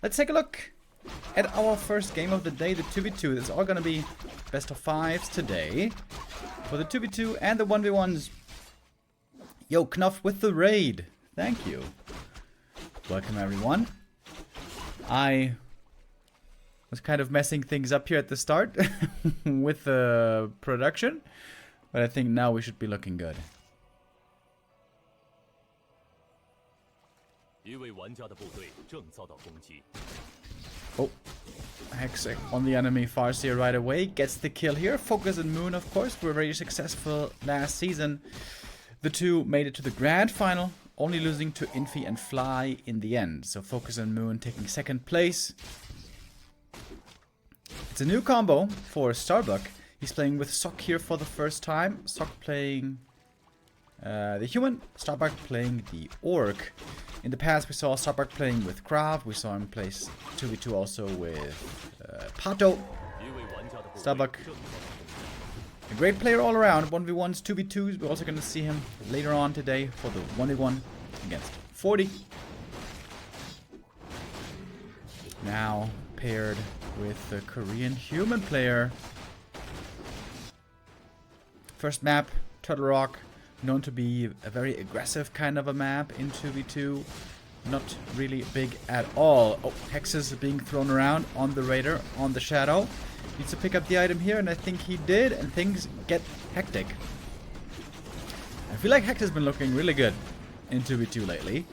let's take a look at our first game of the day, the 2v2. It's all gonna be best of 5s today for the 2v2 and the 1v1s. Yo, Knopf with the raid. Thank you. Welcome everyone. I was kind of messing things up here at the start with the production, but I think now we should be looking good. Oh, Hex on the enemy Farseer right away. Gets the kill here. FoCuS and Moon, of course, were very successful last season. The two made it to the grand final, only losing to Infi and Fly in the end. So FoCuS and Moon taking second place. It's a new combo for Starbuck. He's playing with Sok here for the first time. Sok playing the human, Starbuck playing the orc. In the past we saw Starbuck playing with Craft. We saw him play 2v2 also with Pato. Starbuck, a great player all around. 1v1s, 2v2s. We're also going to see him later on today for the 1v1 against 40. Now paired with the Korean human player. First map, Turtle Rock, known to be a very aggressive kind of a map in 2v2. Not really big at all. Oh, hexes being thrown around on the raider, on the shadow. Needs to pick up the item here, and I think he did, and things get hectic. I feel like Hex has been looking really good in 2v2 lately.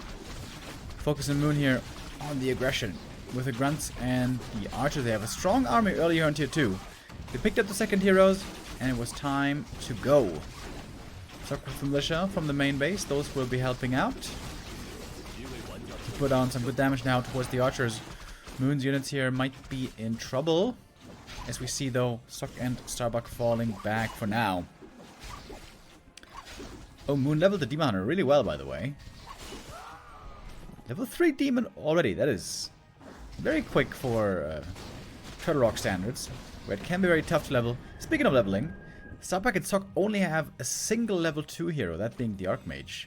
FoCuS and Moon here on the aggression with the grunts and the archers. They have a strong army earlier on tier 2. They picked up the second heroes, and it was time to go. Sok with the militia from the main base. Those will be helping out to put on some good damage now towards the archers. Moon's units here might be in trouble. As we see though, Sok and Starbuck falling back for now. Oh, Moon leveled the demon hunter really well, by the way. Level 3 demon already. That is very quick for Turtle Rock standards, where it can be very tough to level. Speaking of leveling, Starbuck and Sok only have a single level 2 hero, that being the Archmage.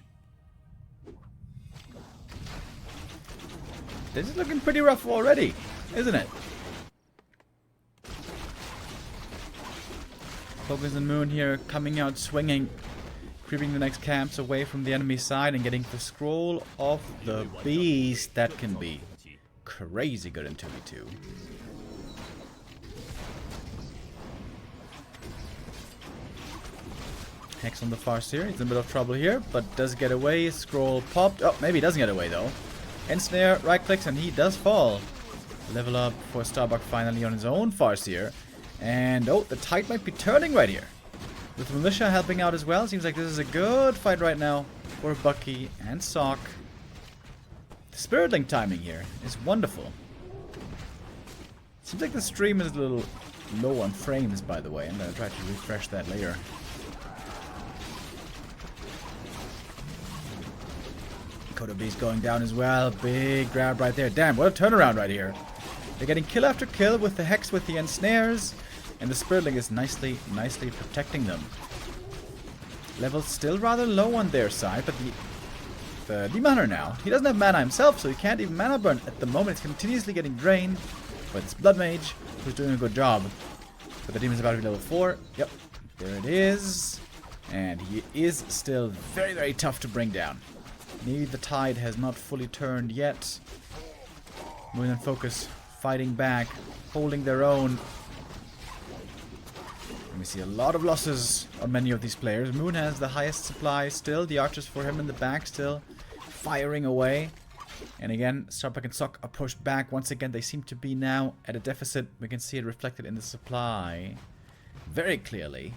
This is looking pretty rough already, isn't it? FoCuS and Moon here coming out swinging, creeping the next camps away from the enemy side and getting the scroll of the beast. That can be crazy good in 2v2. Hex on the Farseer. He's in a bit of trouble here, but does get away. Scroll popped. Oh, maybe he doesn't get away though. Ensnare, right clicks, and he does fall. Level up for Starbuck finally on his own Farseer. And oh, the tide might be turning right here. With the militia helping out as well. Seems like this is a good fight right now for Bucky and Sok. The Spirit Link timing here is wonderful. Seems like the stream is a little low on frames, by the way. I'm going to try to refresh that later. Kodo Beast going down as well. Big grab right there. Damn, what a turnaround right here. They're getting kill after kill with the Hex with the ensnares. And the Spirit Link is nicely protecting them. Levels still rather low on their side, but the demon hunter now, he doesn't have mana himself, so he can't even mana burn at the moment. It's continuously getting drained. But it's Blood Mage who's doing a good job. But the demon's about to be level 4. Yep, there it is. And he is still very, very tough to bring down. Maybe the tide has not fully turned yet. Moon and FoCuS fighting back, holding their own. And we see a lot of losses on many of these players. Moon has the highest supply still. The archers for him in the back still firing away. And again, Starbuck and Sok are pushed back. Once again, they seem to be now at a deficit. We can see it reflected in the supply very clearly.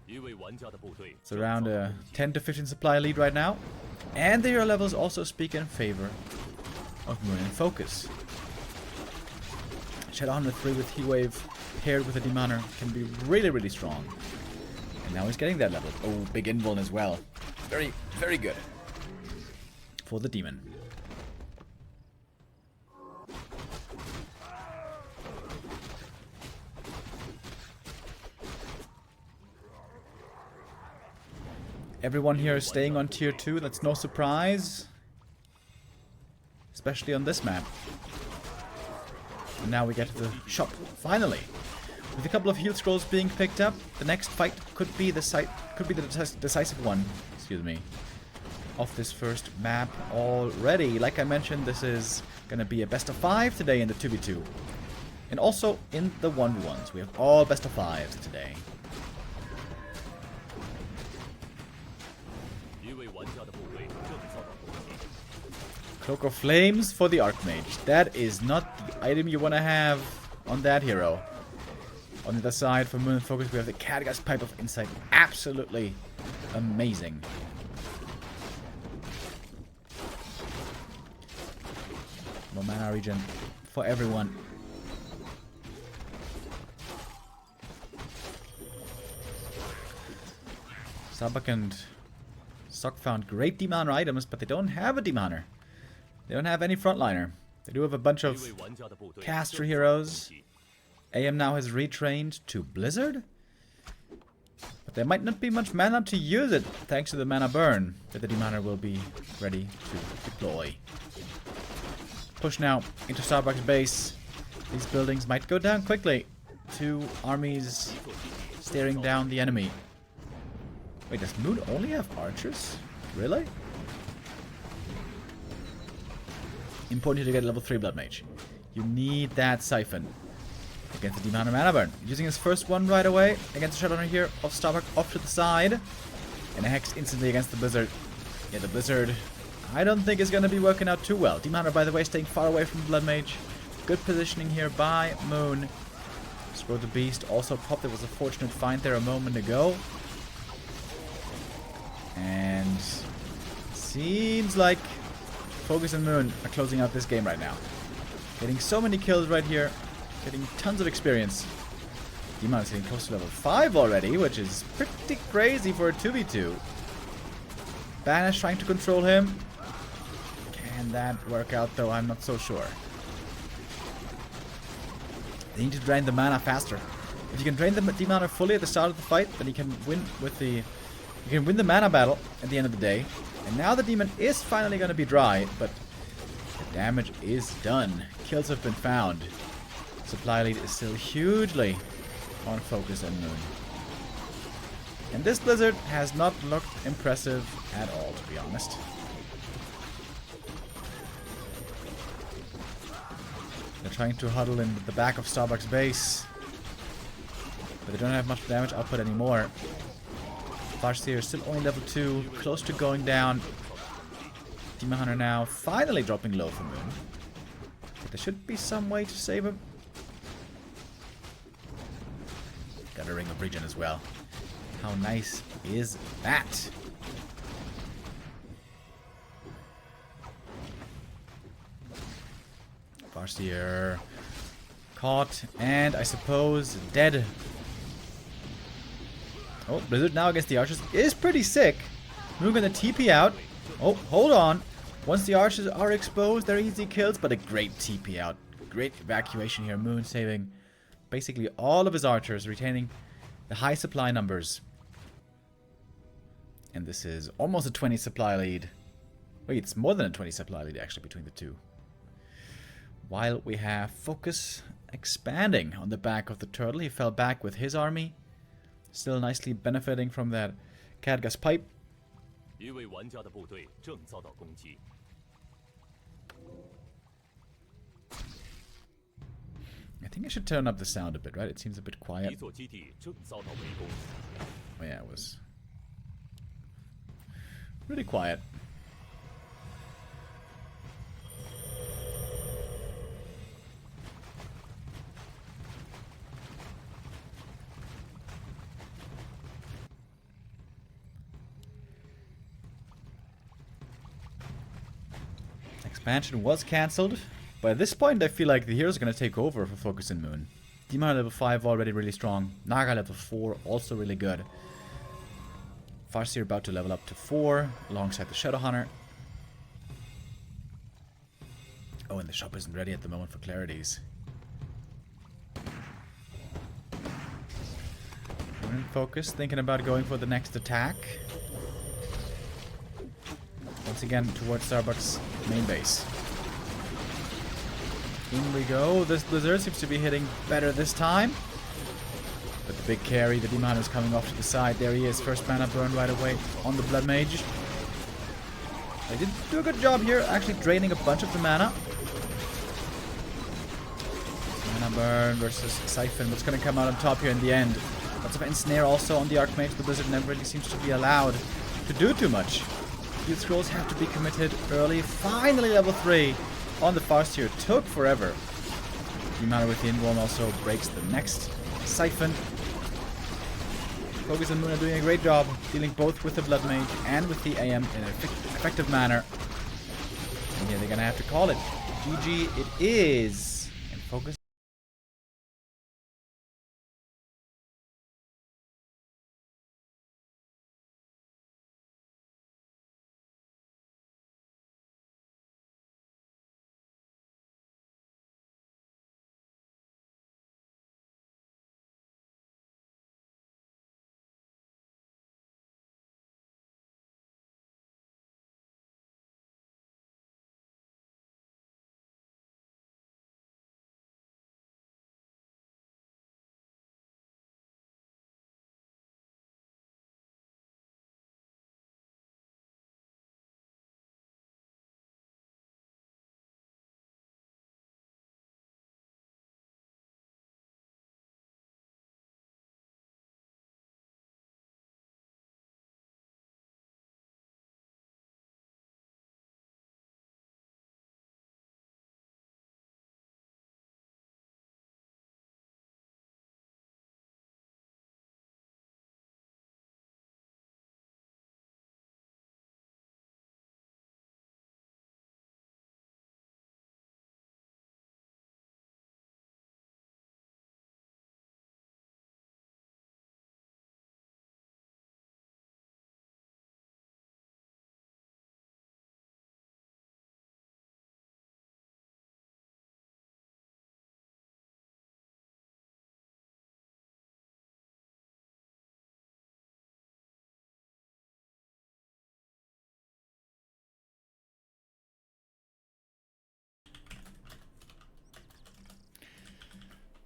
It's around a 10 to 15 supply lead right now. And the hero levels also speak in favor of Moon and FoCuS. Shadowhunter 3 with Heatwave paired with a Demoner can be really, really strong. And now he's getting that level. Oh, big invuln as well. Very, very good for the demon. Everyone here is staying on tier 2. That's no surprise. especially on this map. And now we get to the shop, finally. With a couple of heal scrolls being picked up, the next fight could be the decisive one, excuse me, of this first map already. Like I mentioned, this is gonna be a best of 5 today in the 2v2. And also in the 1v1s. We have all best of 5s today. Cloak of Flames for the Archmage. That is not the item you want to have on that hero. On the other side, for Moon and FoCuS, we have the Catguy's Pipe of Insight. Absolutely amazing. More mana regen for everyone. Starbuck and Sok found great Demoner items, but they don't have a Demoner. They don't have any frontliner. They do have a bunch of caster heroes. AM now has retrained to Blizzard. But there might not be much mana to use it, thanks to the mana burn that the Demoner will be ready to deploy. Push now into Starbuck's base. These buildings might go down quickly. 2 armies staring down the enemy. Wait, does Moon only have archers? Really? Important to get level 3 Blood Mage. You need that Siphon against the Demoner Mana Burn. Using his first one right away against the Shadowrunner here of Starbuck off to the side. And a Hex instantly against the Blizzard. Yeah, the Blizzard I don't think is going to be working out too well. Demoner, by the way, staying far away from the Blood Mage. Good positioning here by Moon. Scroll the Beast also popped. There was a fortunate find there a moment ago. And seems like FoCuS and Moon are closing out this game right now. Getting so many kills right here. Getting tons of experience. Demon is getting close to level 5 already, which is pretty crazy for a 2v2. Banish trying to control him. Can that work out though? I'm not so sure. They need to drain the mana faster. If you can drain the Demoner fully at the start of the fight, then you can win with the... You can win the mana battle at the end of the day. And now the demon is finally going to be dry, but the damage is done. Kills have been found. Supply lead is still hugely on FoCuS and Moon. And this Blizzard has not looked impressive at all, to be honest. They're trying to huddle in the back of Starbuck's base, but they don't have much damage output anymore. Farseer still only level 2, close to going down. Demon Hunter now finally dropping low for Moon. But there should be some way to save him. Got a Ring of Regen as well. How nice is that? Farseer caught and I suppose dead. Oh, Blizzard now against the Archers is pretty sick. Moon gonna TP out. Oh, hold on. Once the Archers are exposed, they're easy kills, but a great TP out. Great evacuation here. Moon saving basically all of his Archers, retaining the high supply numbers. And this is almost a 20 supply lead. Wait, it's more than a 20 supply lead actually between the two. While we have FoCuS expanding on the back of the turtle. He fell back with his army. Still nicely benefiting from that Catguy's Pipe. I think I should turn up the sound a bit, right? It seems a bit quiet. Oh yeah, it was really quiet. Expansion was cancelled. But at this point, I feel like the heroes are going to take over for FoCuS and Moon. Demon level 5 already really strong. Naga level 4 also really good. Farseer about to level up to 4 alongside the Shadowhunter. Oh, and the shop isn't ready at the moment for clarities. Moon and FoCuS thinking about going for the next attack. Once again towards Starbuck's main base. In we go. This Blizzard seems to be hitting better this time. But the big carry, the Demon Hunter is coming off to the side. There he is. First mana burn right away on the Blood Mage. They did do a good job here, actually draining a bunch of the mana. Mana burn versus Siphon. What's going to come out on top here in the end? Lots of Ensnare also on the Archmage. The Blizzard never really seems to be allowed to do too much. Field Scrolls have to be committed early. Finally level 3 on the Farseer. Took forever. The Mana with the Inworm also breaks the next Siphon. FoCuS and Moon are doing a great job dealing both with the Blood Mage and with the AM in an effective manner. And yeah, they're gonna have to call it. GG it is. And FoCuS.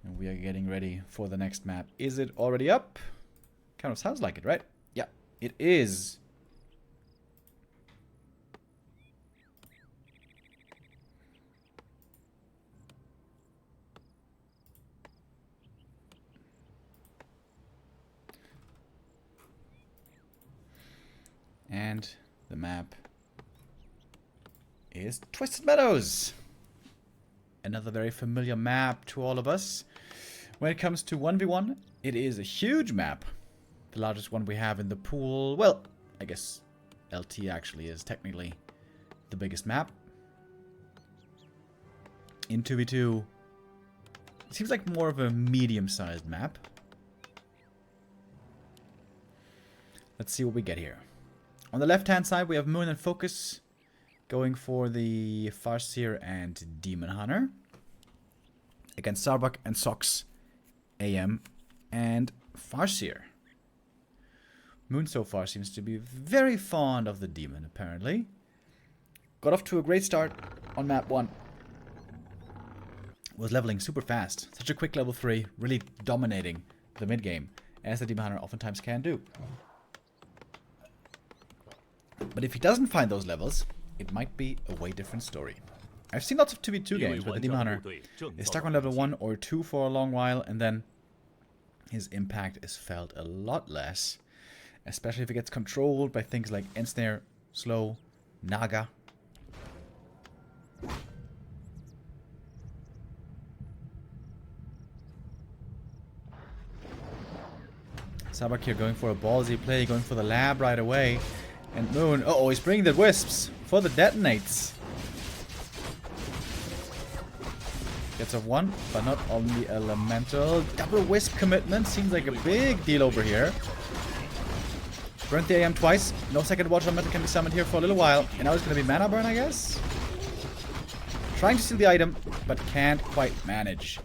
And we are getting ready for the next map. Is it already up? Kind of sounds like it, right? Yeah, it is. And the map is Twisted Meadows. Another very familiar map to all of us. When it comes to 1v1, it is a huge map. The largest one we have in the pool. Well, I guess LT actually is technically the biggest map. In 2v2, it seems like more of a medium-sized map. Let's see what we get here. On the left-hand side, we have Moon and FoCuS going for the Farseer and Demon Hunter against Starbuck and Sok's AM and Farseer. Moon so far seems to be very fond of the Demon, apparently. Got off to a great start on map 1. Was leveling super fast. Such a quick level 3, really dominating the mid-game, as the Demon Hunter oftentimes can do. But if he doesn't find those levels, it might be a way different story. I've seen lots of 2v2 games where the Demon Hunter is stuck on level 1 or 2 for a long while, and then his impact is felt a lot less. Especially if it gets controlled by things like Ensnare, Slow, Naga. Starbuck here going for a ballsy play, going for the lab right away. And Moon, uh-oh, he's bringing the wisps for the detonates. Gets off one, but not on the elemental. Double wisp commitment seems like a big deal over here. Burnt the AM twice. No second watch elemental can be summoned here for a little while. And now it's going to be mana burn, I guess? Trying to steal the item, but can't quite manage.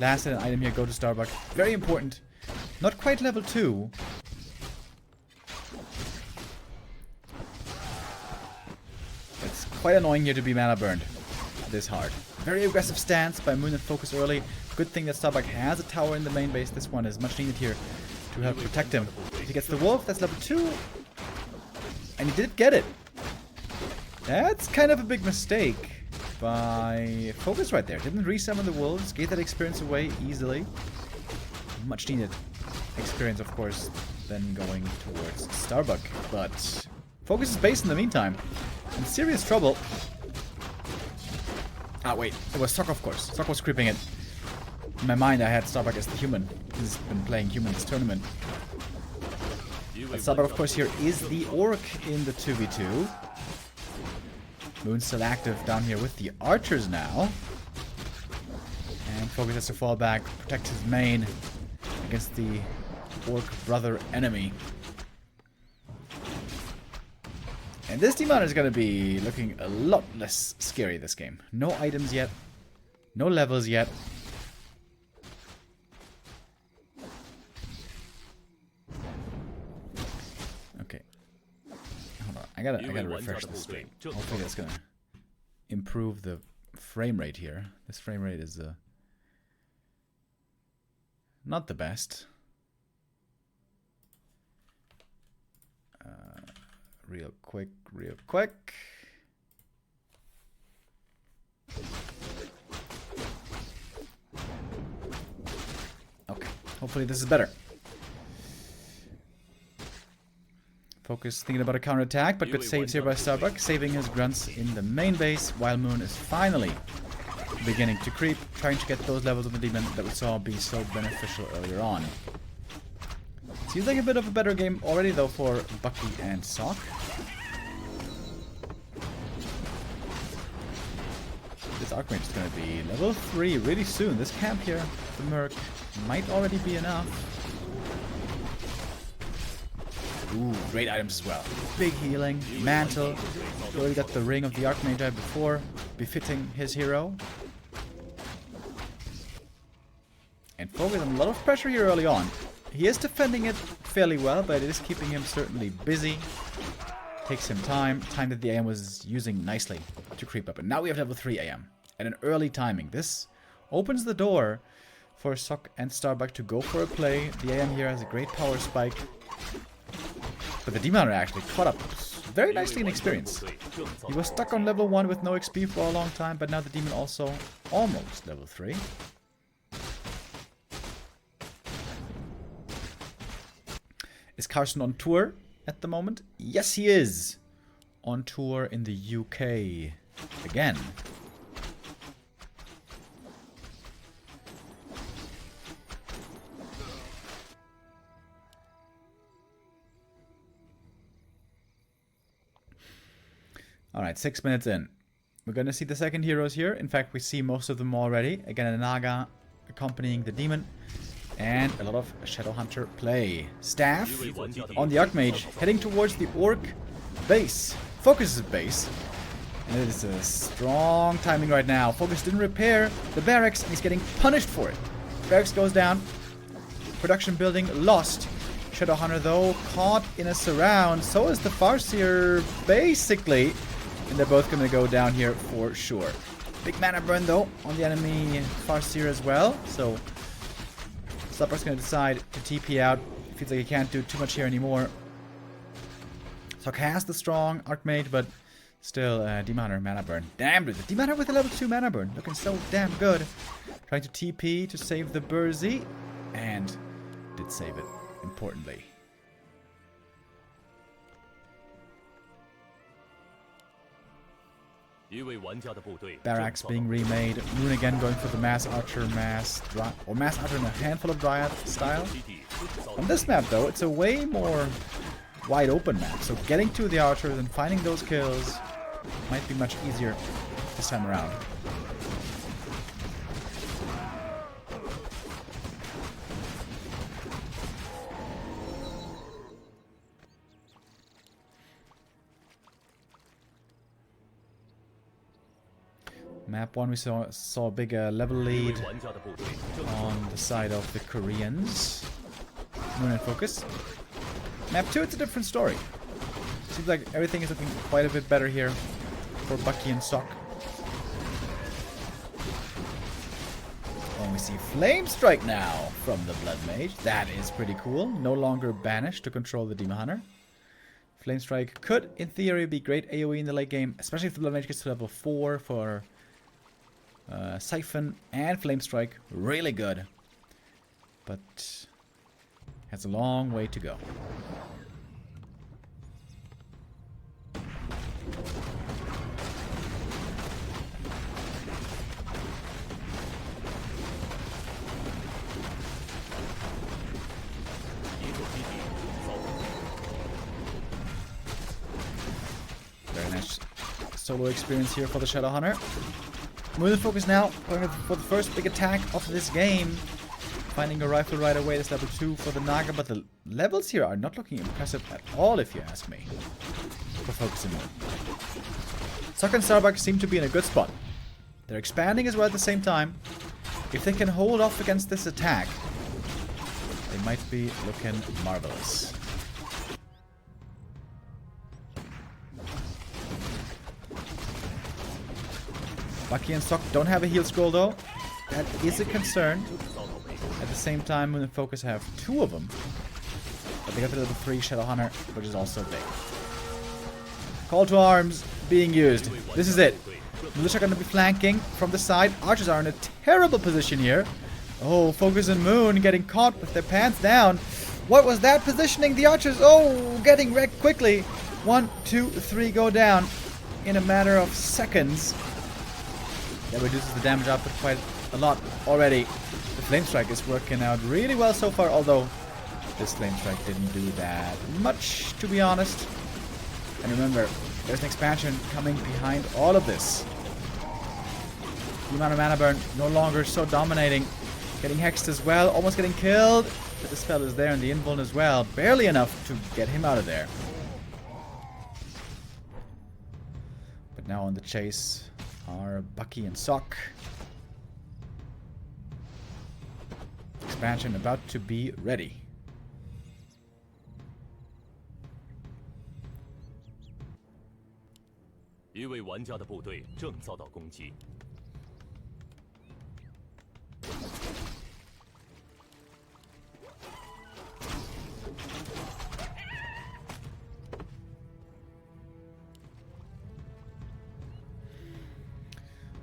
Last hidden item here, go to Starbuck. Very important. Not quite level 2. It's quite annoying here to be mana burned this hard. Very aggressive stance by Moon and FoCuS early. Good thing that Starbuck has a tower in the main base. This one is much needed here to help protect him. If he gets the wolf, that's level 2. And he did get it. That's kind of a big mistake by FoCuS right there. Didn't resummon the wolves, gave that experience away easily. Much needed experience, of course, then going towards Starbuck. But FoCuS is base in the meantime. In serious trouble. Ah, wait. It was Sok, of course. Sok was creeping it. In my mind, I had Starbuck as the human. He's been playing human this tournament. But Starbuck, of course, here is the orc in the 2v2. Moon's still active down here with the archers now. And FoCuS has to fall back, protect his main against the orc brother enemy. And this Demon is going to be looking a lot less scary this game. No items yet. No levels yet. Okay. Hold on. I gotta refresh the stream. Hopefully that's gonna improve the frame rate here. This frame rate is not the best. Real quick. Okay, hopefully this is better. FoCuS thinking about a counterattack, but good saves here by Starbuck, saving his grunts in the main base, while Moon is finally beginning to creep, trying to get those levels of the demon that we saw be so beneficial earlier on. Seems like a bit of a better game already, though, for Bucky and Sok. This Archmage is going to be level 3 really soon. This camp here, the Merc, might already be enough. Ooh, great items as well. Big healing, mantle. We already got the ring of the Archmage before, befitting his hero. And FoCuS under a lot of pressure here early on. He is defending it fairly well, but it is keeping him certainly busy. Takes him time that the AM was using nicely to creep up. And now we have level 3 AM and an early timing. This opens the door for Sok and Starbuck to go for a play. The AM here has a great power spike. But the Demon actually caught up very nicely in experience. He was stuck on level 1 with no XP for a long time, but now the Demon also almost level 3. Is Carson on tour at the moment? Yes, he is. On tour in the UK. Again. Alright, 6 minutes in. We're going to see the second heroes here. In fact, we see most of them already. Again, a Naga accompanying the Demon. And a lot of Shadowhunter play. Staff on the Archmage, heading towards the Orc base. FoCuS' base. And it is a strong timing right now. FoCuS didn't repair the barracks, and he's getting punished for it. Barracks goes down. Production building lost. Shadowhunter, though, caught in a surround. So is the Farseer, basically. And they're both going to go down here for sure. Big mana burn, though, on the enemy Farseer as well. So Starbuck's going to decide to TP out. It feels like he can't do too much here anymore. Sok has the strong Archmage, but still, Demon mana burn. Damn, dude, the Demon with a level 2 mana burn. Looking so damn good. Trying to TP to save the Burzy. And did save it, importantly. Barracks being remade. Moon again going for the Mass Archer in a handful of Dryad style. On this map, though, it's a way more wide open map. So getting to the Archers and finding those kills might be much easier this time around. Map 1, we saw a big level lead on the side of the Koreans. Moon and FoCuS. Map 2, it's a different story. Seems like everything is looking quite a bit better here for Bucky and Sok. see Flame Strike now from the Blood Mage. That is pretty cool. No longer banished to control the Demon Hunter. Flame Strike could, in theory, be great AoE in the late game, especially if the Blood Mage gets to level 4 for Siphon and Flame Strike. Really good. But has a long way to go. Very nice solo experience here for the Shadow Hunter. Moving FoCuS now, going for the first big attack of this game. Finding a rifle right away, that's level 2 for the Naga, but the levels here are not looking impressive at all, if you ask me, for FoCuS and more. Sok and Starbuck seem to be in a good spot. They're expanding as well at the same time. If they can hold off against this attack, they might be looking marvelous. Bucky and Sok don't have a heal scroll though. That is a concern. At the same time, Moon and FoCuS have 2 of them. But they got the level 3 Shadow Hunter, which is also big. Call to arms being used. This is it. Militia are going to be flanking from the side. Archers are in a terrible position here. Oh, FoCuS and Moon getting caught with their pants down. What was that positioning? The Archers, oh, getting wrecked quickly. 1, 2, 3 go down in a matter of seconds. That reduces the damage output quite a lot already. The Flame Strike is working out really well so far, although this Flame Strike didn't do that much, to be honest. And remember, there's an expansion coming behind all of this. The amount of mana burn no longer so dominating. Getting hexed as well, almost getting killed. But the spell is there and the invuln as well. Barely enough to get him out of there. But now on the chase are Bucky and Sok. Expansion about to be ready.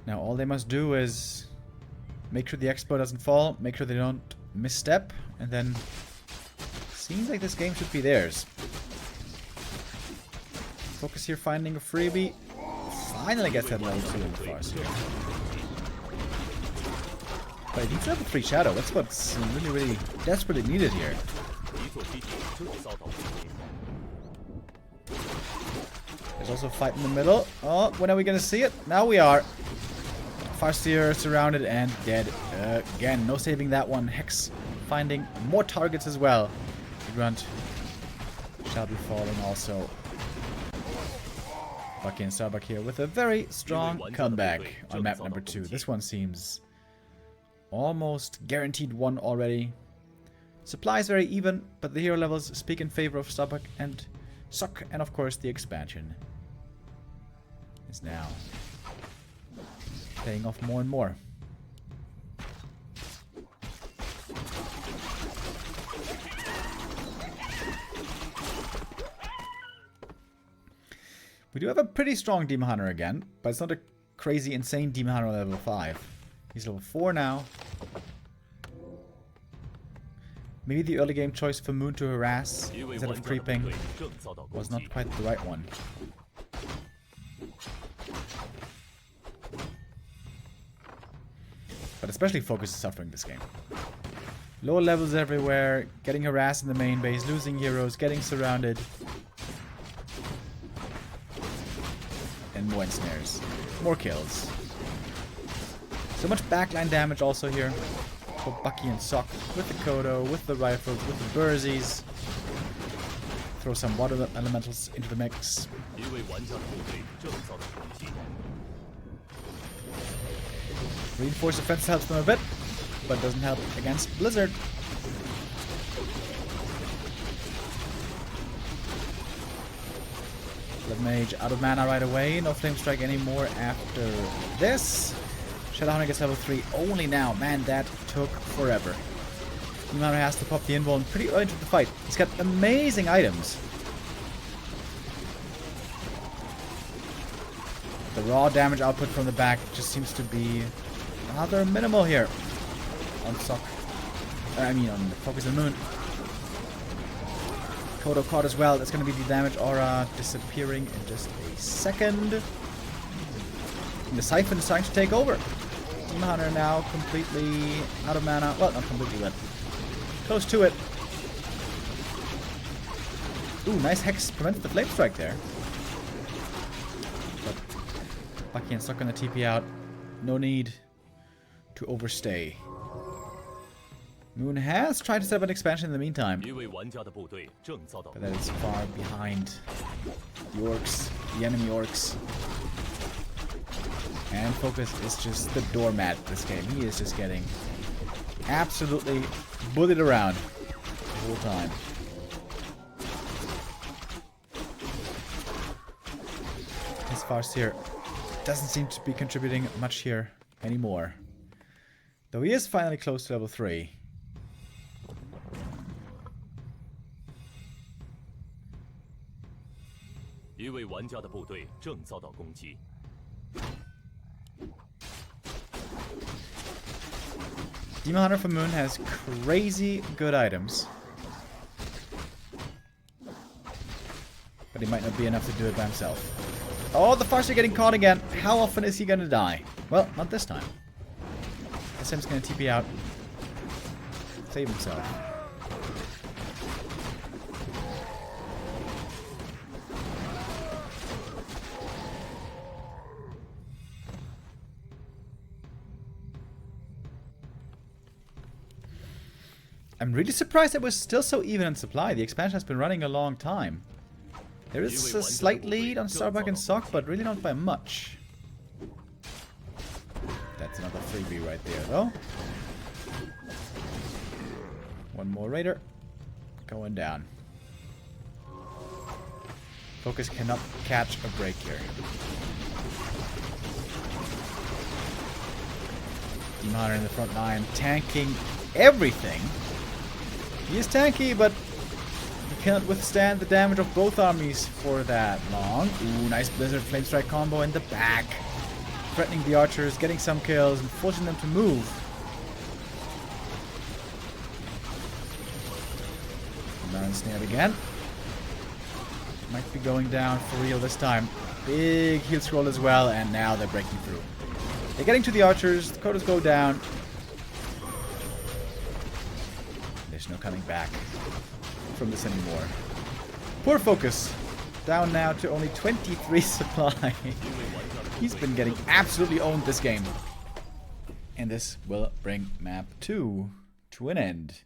Now all they must do is make sure the Expo doesn't fall, make sure they don't misstep, and then seems like this game should be theirs. FoCuS here finding a freebie. Finally gets that level 2 in the farce here. But he needs level 3 Shadow. That's what's really desperately needed here. There's also a fight in the middle. Oh, when are we gonna see it? Now we are. Farseer surrounded and dead again. No saving that one. Hex finding more targets as well. The Grunt shall be falling also. Bucky and Starbuck here with a very strong comeback on map number 2. This one seems almost guaranteed one already. Supply is very even, but the hero levels speak in favor of Starbuck and Sok, and of course the expansion is now paying off more and more. We do have a pretty strong Demon Hunter again, but it's not a crazy, insane Demon Hunter level 5. He's level 4 now. Maybe the early game choice for Moon to harass instead of creeping was not quite the right one. But especially FoCuS is suffering this game. Lower levels everywhere, getting harassed in the main base, losing heroes, getting surrounded. And more ensnares. More kills. So much backline damage also here for Bucky and Sok with the Kodo, with the rifles, with the Burzies. Throw some water elementals into the mix. Reinforced defense helps them a bit, but doesn't help against Blizzard. Blood Mage out of mana right away. No Flame Strike anymore after this. Shadowhunter gets level 3 only now. Man, that took forever. Demon Hunter has to pop the invuln pretty early into the fight. He's got amazing items. The raw damage output from the back just seems to be rather minimal here on Sok. I mean, on FoCuS and Moon. Kodo caught as well. That's going to be the damage aura disappearing in just a second. And the Siphon is starting to take over. Demon Hunter now completely out of mana. Well, not completely, but close to it. Ooh, nice Hex prevents the Flame Strike there. But Bucky and Sok gonna TP out. No need to overstay. Moon has tried to set up an expansion in the meantime, but that is far behind the orcs, the enemy orcs. And FoCuS is just the doormat this game. He is just getting absolutely bullied around the whole time. His Farseer doesn't seem to be contributing much here anymore. Though he is finally close to level 3. Demon Hunter from Moon has crazy good items. But he might not be enough to do it by himself. Oh, the Farseer getting caught again. How often is he gonna die? Well, not this time. SM's gonna TP out. Save himself. I'm really surprised it was still so even in supply. The expansion has been running a long time. There is a slight lead on Starbuck and Sok, but really not by much. That's another freebie right there, though. One more Raider. Going down. FoCuS cannot catch a break here. Demon Hunter in the front line, tanking everything. He is tanky, but he cannot withstand the damage of both armies for that long. Ooh, nice Blizzard Flame Strike combo in the back. Threatening the archers, getting some kills, and forcing them to move. Now snared again. Might be going down for real this time. Big heal scroll as well, and now they're breaking through. They're getting to the archers, the Kodos go down. There's no coming back from this anymore. Poor FoCuS. Down now to only 23 supply. He's been getting absolutely owned this game. And this will bring map 2 to an end.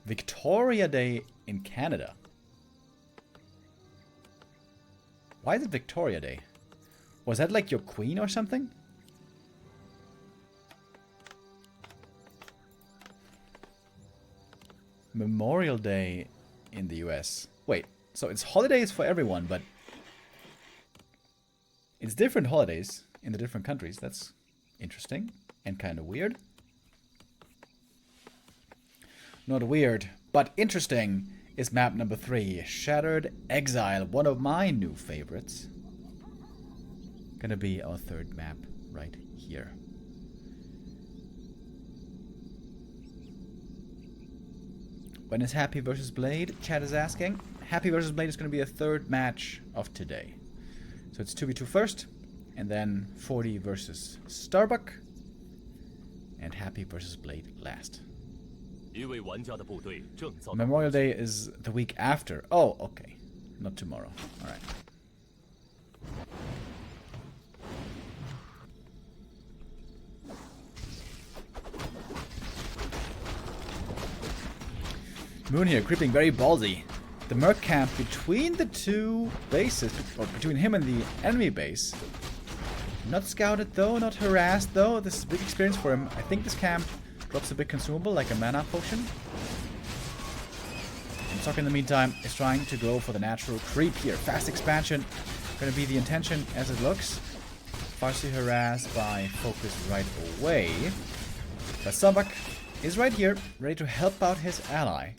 Victoria Day in Canada. Why is it Victoria Day? Was that like your queen or something? Memorial Day in the US. Wait, so it's holidays for everyone, but it's different holidays in the different countries. That's interesting and kind of weird. Not weird, but interesting is map number 3, Shattered Exile, one of my new favorites. Gonna be our third map right here. When is Happy versus Blade? Chat is asking. Happy versus Blade is going to be a third match of today. So it's 2v2 first, and then 40 versus Starbuck, and Happy versus Blade last. Memorial Day is the week after. Oh, okay. Not tomorrow. Alright. Moon here, creeping very ballsy. The Merc camp between the two bases, or between him and the enemy base. Not scouted though, not harassed though. This is a big experience for him. I think this camp drops a big consumable, like a mana potion. And Sok in the meantime is trying to go for the natural creep here. Fast expansion, gonna be the intention as it looks. Partially harassed by FoCuS right away. But Starbuck is right here, ready to help out his ally.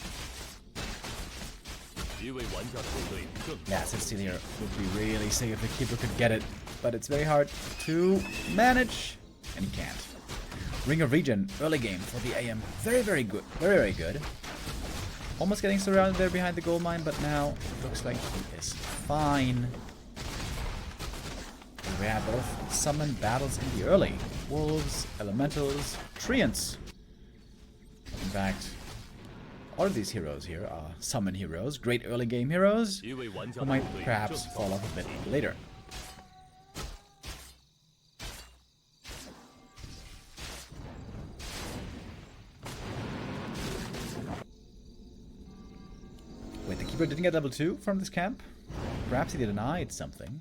Yeah, asset steal here would be really sick if the keeper could get it, but it's very hard to manage, and he can't. Ring of Regen, early game for the AM. Very, very good. Very, very good. Almost getting surrounded there behind the gold mine, but now it looks like he is fine. And we have both summon battles in the early. Wolves, Elementals, Treants. In fact, all of these heroes here are summon heroes, great early game heroes, who might perhaps fall off a bit later. Wait, the keeper didn't get level 2 from this camp? Perhaps he denied something.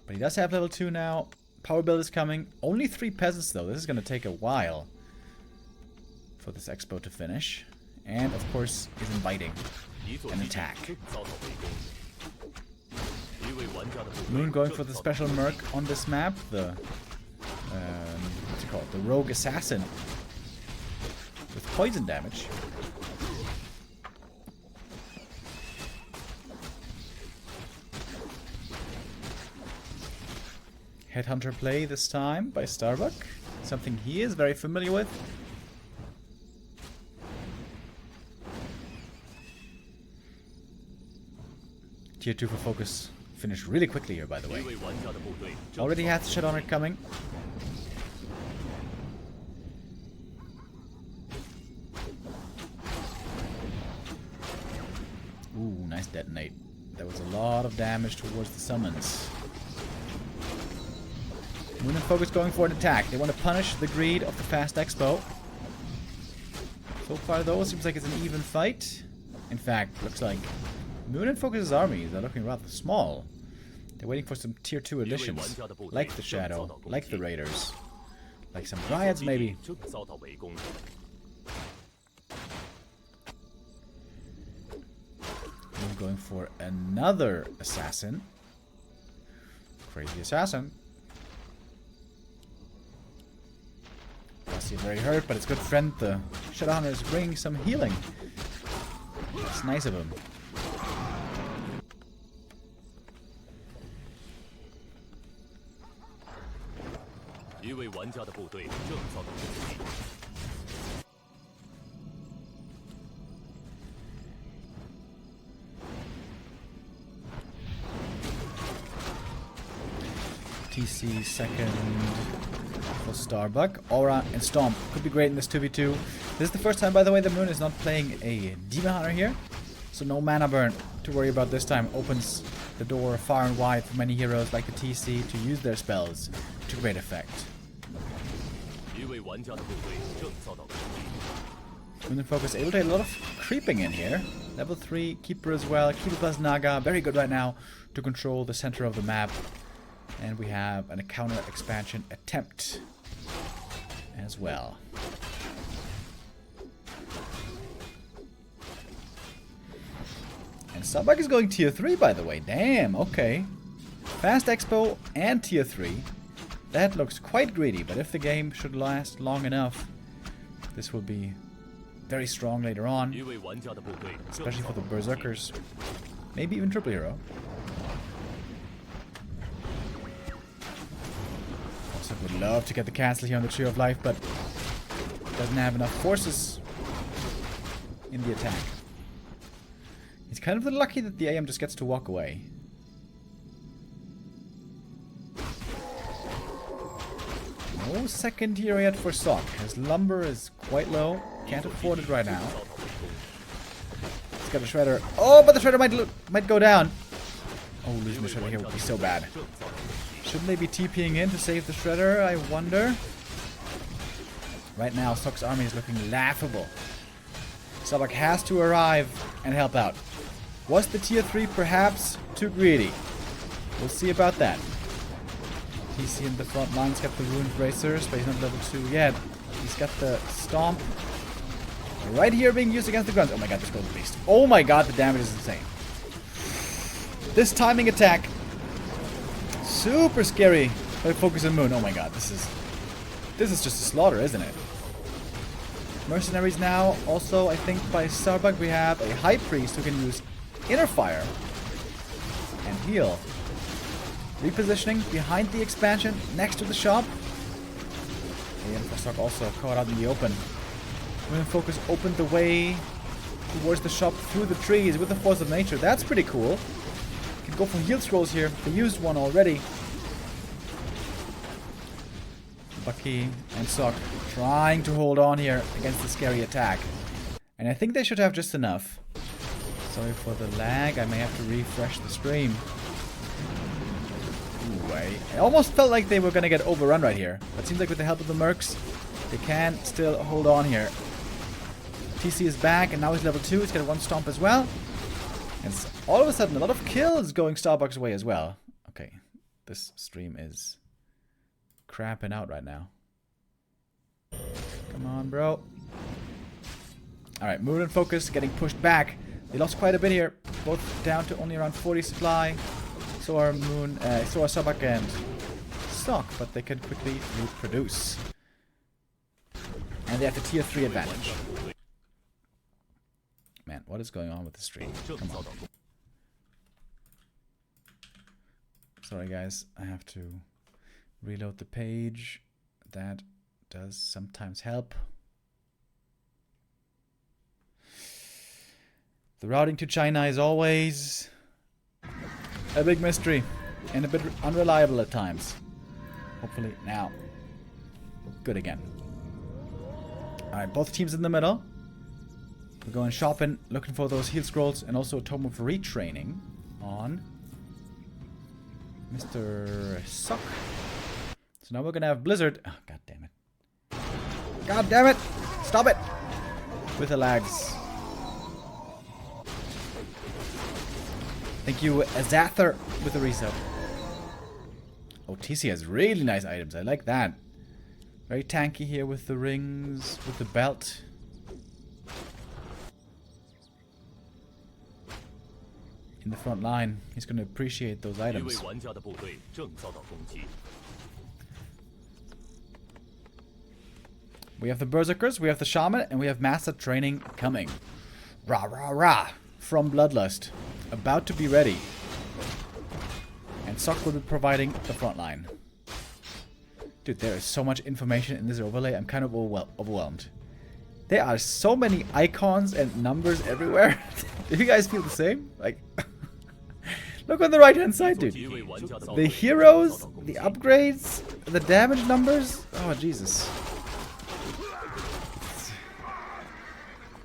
But he does have level 2 now. Power build is coming. Only 3 peasants though, this is going to take a while for this expo to finish, and of course is inviting an attack. Moon going for the special merc on this map, the what's it called, the rogue assassin with poison damage. Headhunter play this time by Starbuck, something he is very familiar with. Tier 2 for FoCuS finished really quickly here, by the way. Already has the Shadowhunter coming. Ooh, nice detonate. There was a lot of damage towards the summons. Moon and FoCuS going for an attack. They want to punish the greed of the fast expo. So far though, it seems like it's an even fight. In fact, looks like Moon and FoCuS' armies are looking rather small. They're waiting for some tier 2 additions, like the Shadow, like the Raiders, like some Dryads maybe. Moon going for another assassin. Crazy assassin. Obviously very hurt, but it's good friend. The Shadowhunter is bringing some healing. That's nice of him. TC second for Starbuck. Aura and Stomp could be great in this 2v2. This is the first time, by the way, the Moon is not playing a Demon Hunter here. So no mana burn to worry about this time. Opens the door far and wide for many heroes like the TC to use their spells to great effect. Moon and FoCuS able to get a lot of creeping in here. Level 3 Keeper as well. Keeper plus Naga. Very good right now to control the center of the map. And we have a counter expansion attempt as well. And Starbuck is going tier 3, by the way. Damn, okay. Fast Expo and tier 3. That looks quite greedy, but if the game should last long enough, this will be very strong later on. Especially for the Berserkers. Maybe even Triple Hero. Also would love to get the castle here on the Tree of Life, but doesn't have enough forces in the attack. He's kind of lucky that the AM just gets to walk away. No second hero yet for Sok. His lumber is quite low. Can't afford it right now. He's got a Shredder. Oh, but the Shredder might go down. Oh, losing the Shredder here would be so bad. Shouldn't they be TPing in to save the Shredder, I wonder? Right now, Sok's army is looking laughable. Starbuck has to arrive and help out. Was the tier 3 perhaps too greedy? We'll see about that. TC in the front line's got the Ruined Bracers, but he's not level 2 yet. He's got the Stomp. Right here being used against the Grunts. Oh my god, this Golden Beast. Oh my god, the damage is insane. This timing attack. Super scary by FoCuS and Moon. Oh my god, this is just a slaughter, isn't it? Mercenaries now. Also, I think by Starbuck we have a High Priest who can use Inner Fire and heal. Repositioning behind the expansion next to the shop. And Sok also caught out in the open. When FoCuS opened the way towards the shop through the trees with the Force of Nature. That's pretty cool. Can go for heal scrolls here. They used one already. Bucky and Sok trying to hold on here against the scary attack. And I think they should have just enough. Sorry for the lag. I may have to refresh the stream. Ooh, I almost felt like they were going to get overrun right here. But it seems like with the help of the Mercs, they can still hold on here. TC is back, and now he's level 2. He's got one Stomp as well. And all of a sudden, a lot of kills going Starbuck's way as well. Okay, this stream is crapping out right now. Come on, bro. Alright, Moon and FoCuS getting pushed back. They lost quite a bit here. Both down to only around 40 supply. So are Starbuck and Sok, but they can quickly reproduce. And they have the tier 3 advantage. Man, what is going on with the stream? Come on. Sorry guys, I have to reload the page. That does sometimes help. The routing to China is always a big mystery and a bit unreliable at times. Hopefully now, good again. Alright, both teams in the middle. We're going shopping, looking for those heal scrolls, and also a Tome of Retraining on Mr. Sok. So now we're gonna have Blizzard. Oh, god damn it. God damn it! Stop it! With the lags. Thank you, Azather, with the resub. Oh, TC has really nice items. I like that. Very tanky here with the rings, with the belt. In the front line, he's going to appreciate those items. We have the Berserkers, we have the Shaman, and we have Master Training coming. Rah, rah, rah. From Bloodlust. About to be ready. And Sok will be providing the front line. Dude, there is so much information in this overlay, I'm kind of overwhelmed. There are so many icons and numbers everywhere. Do you guys feel the same? Like, look on the right hand side, dude. The heroes, the upgrades, the damage numbers. Oh, Jesus.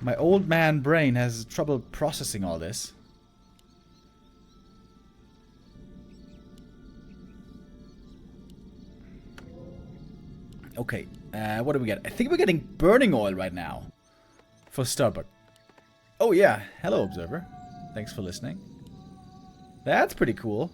My old man brain has trouble processing all this. Okay, what do we get? I think we're getting burning oil right now for Starbuck. Oh yeah, hello observer. Thanks for listening. That's pretty cool.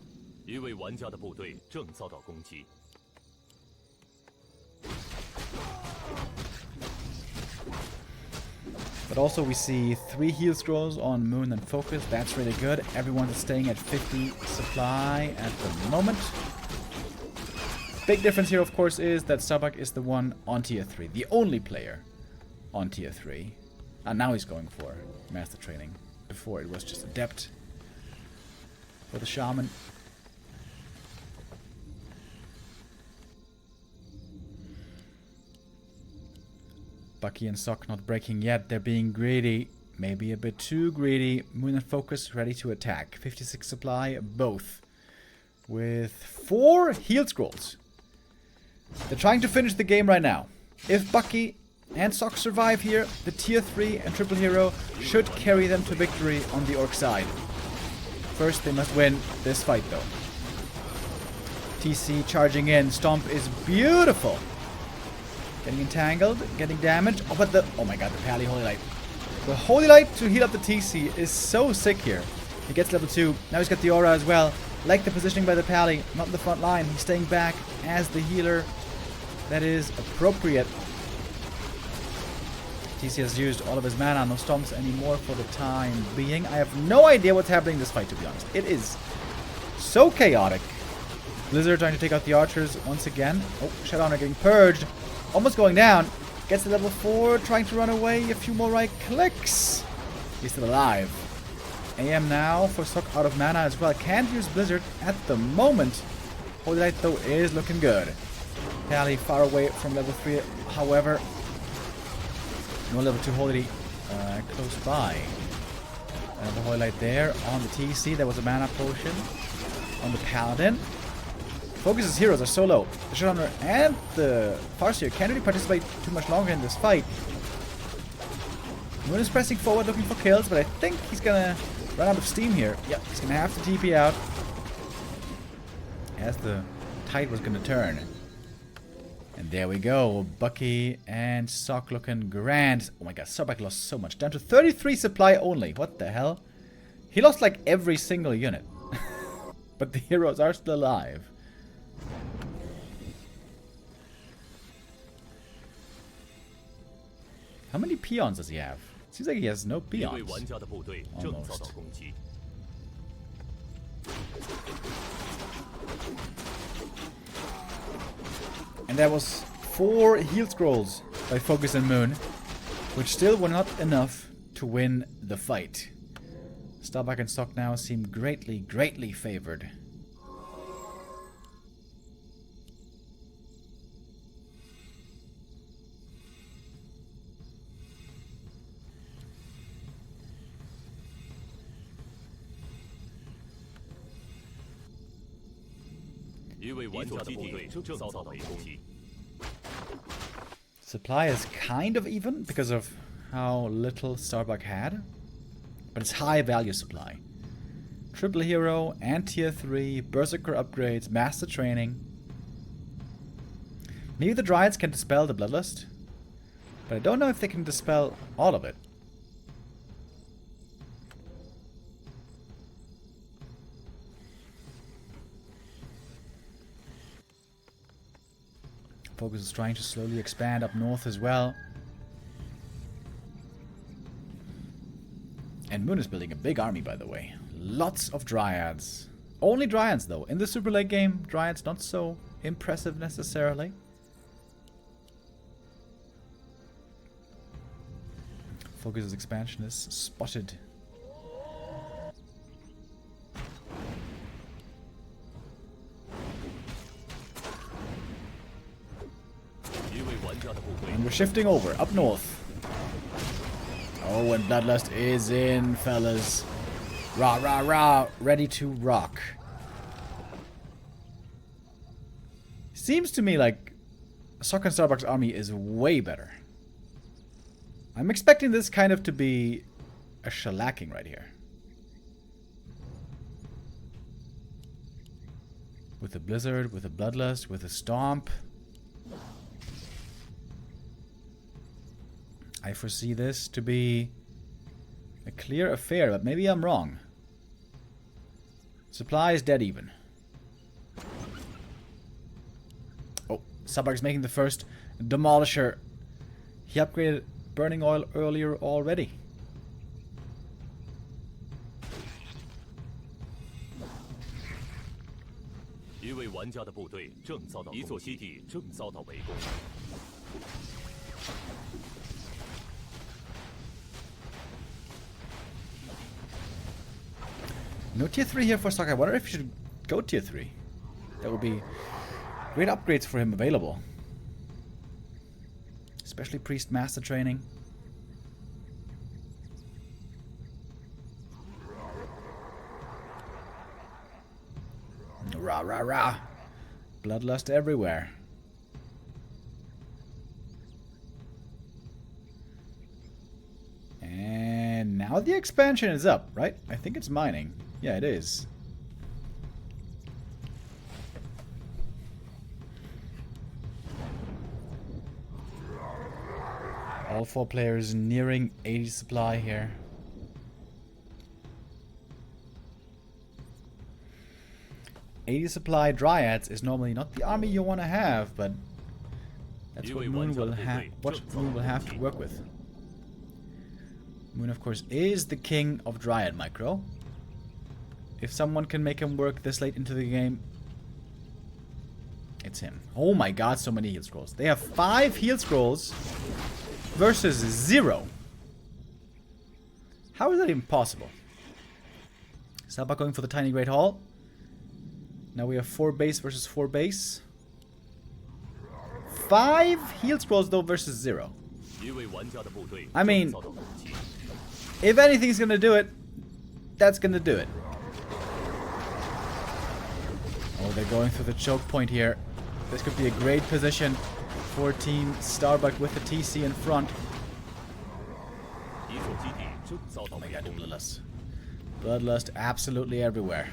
But also we see 3 heal scrolls on Moon and FoCuS. That's really good. Everyone's staying at 50 supply at the moment. Big difference here, of course, is that Starbuck is the one on tier 3. The only player on tier 3. And now he's going for master training. Before it was just adept for the shaman. Bucky and Sok not breaking yet. They're being greedy. Maybe a bit too greedy. Moon and FoCuS ready to attack. 56 supply, both. With 4 heal scrolls. They're trying to finish the game right now. If Bucky and Sok survive here, the tier 3 and triple hero should carry them to victory on the orc side. First, they must win this fight though. TC charging in. Stomp is beautiful. Getting entangled, getting damaged. Oh, but oh my god, the Pally Holy Light. The Holy Light to heal up the TC is so sick here. He gets level 2. Now he's got the aura as well. Like the positioning by the Pally, not in the front line. He's staying back as the healer. That is appropriate. TC has used all of his mana. No stomps anymore for the time being. I have no idea what's happening in this fight, to be honest. It is so chaotic. Blizzard trying to take out the archers once again. Oh, Shadowrunner getting purged. Almost going down. Gets to level 4, trying to run away. A few more right clicks. He's still alive. AM now for Sok out of mana as well. Can't use Blizzard at the moment. Holy Light though is looking good. Pally far away from level 3, however. No level 2 Holy close by. Another Holy Light there on the TC. There was a mana potion on the Paladin. FoCuS's heroes are so low. The Shadowrunner and the Farseer can't really participate too much longer in this fight. Moon is pressing forward looking for kills, but I think he's gonna run out of steam here. Yep, he's gonna have to TP out. As the tide was gonna turn. And there we go. Bucky and Sok looking grand. Oh my god, Starbuck lost so much. Down to 33 supply only. What the hell? He lost like every single unit. But the heroes are still alive. How many peons does he have? Seems like he has no peons. Almost. And that was 4 heal scrolls by FoCuS and Moon, which still were not enough to win the fight. Starbuck and Sok now seem greatly, greatly favored. Supply is kind of even because of how little Starbuck had, but it's high value supply. Triple hero and tier 3, berserker upgrades, master training. Maybe the Dryads can dispel the bloodlust, but I don't know if they can dispel all of it. FoCuS is trying to slowly expand up north as well. And Moon is building a big army, by the way. Lots of Dryads. Only Dryads, though. In the Super Late game, Dryads not so impressive necessarily. FoCuS's expansion is spotted. And we're shifting over, up north. Oh, and Bloodlust is in, fellas. Rah, rah, rah. Ready to rock. Seems to me like Sok and Starbuck's army is way better. I'm expecting this kind of to be a shellacking right here. With a Blizzard, with a Bloodlust, with a Stomp. I foresee this to be a clear affair, but maybe I'm wrong. Supply is dead even. Oh, Starbuck's making the first Demolisher. He upgraded Burning Oil earlier already. No tier 3 here for Sok. I wonder if you should go tier 3. That would be great upgrades for him available. Especially Priest Master training. Rah rah rah. Bloodlust everywhere. And now the expansion is up, right? I think it's mining. Yeah, it is. All 4 players nearing 80 supply here. Supply Dryads is normally not the army you want to have, but that's what Moon will have to work with. Moon, of course, is the king of Dryad micro. If someone can make him work this late into the game, it's him. Oh my god, so many heal scrolls. They have 5 heal scrolls versus 0. How is that even possible? Starbuck going for the tiny Great Hall. Now we have 4 base versus 4 base. 5 heal scrolls though versus 0. I mean, if anything's gonna do it, that's gonna do it. Oh, they're going through the choke point here. This could be a great position for Team Starbuck with the TC in front. Oh my god, the Bloodlust. Bloodlust absolutely everywhere.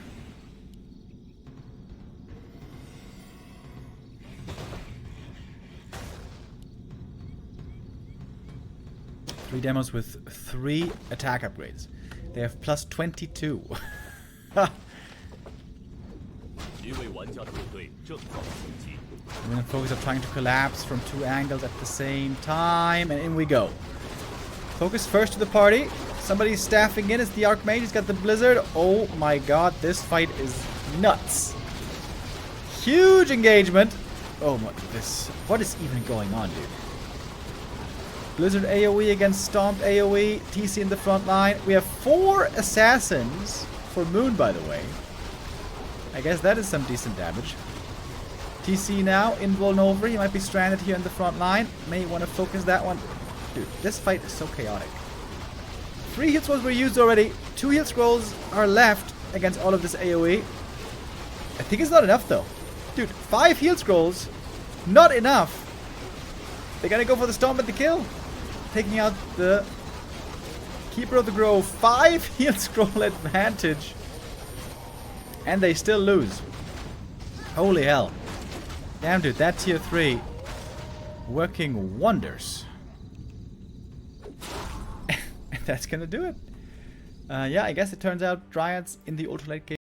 Three demos with 3 attack upgrades. They have plus 22. We're gonna focus on trying to collapse from 2 angles at the same time, and in we go. FoCuS first to the party. Somebody's staffing in. It's the Archmage. He's got the Blizzard. Oh my god, this fight is nuts. Huge engagement. Oh my, what is even going on, dude? Blizzard AoE against Stomp AoE. TC in the front line. We have 4 assassins for Moon, by the way. I guess that is some decent damage. TC now, invulnerable. He might be stranded here in the front line. May want to focus that one. Dude, this fight is so chaotic. 3 heal scrolls were used already. 2 heal scrolls are left against all of this AoE. I think it's not enough though. Dude, 5 heal scrolls. Not enough. They're gonna go for the Stomp and the kill. Taking out the Keeper of the Grove. 5 heal scroll advantage. And they still lose. Holy hell. Damn, dude, that tier 3 working wonders. And that's gonna do it. Yeah, I guess it turns out Dryads in the ultra late game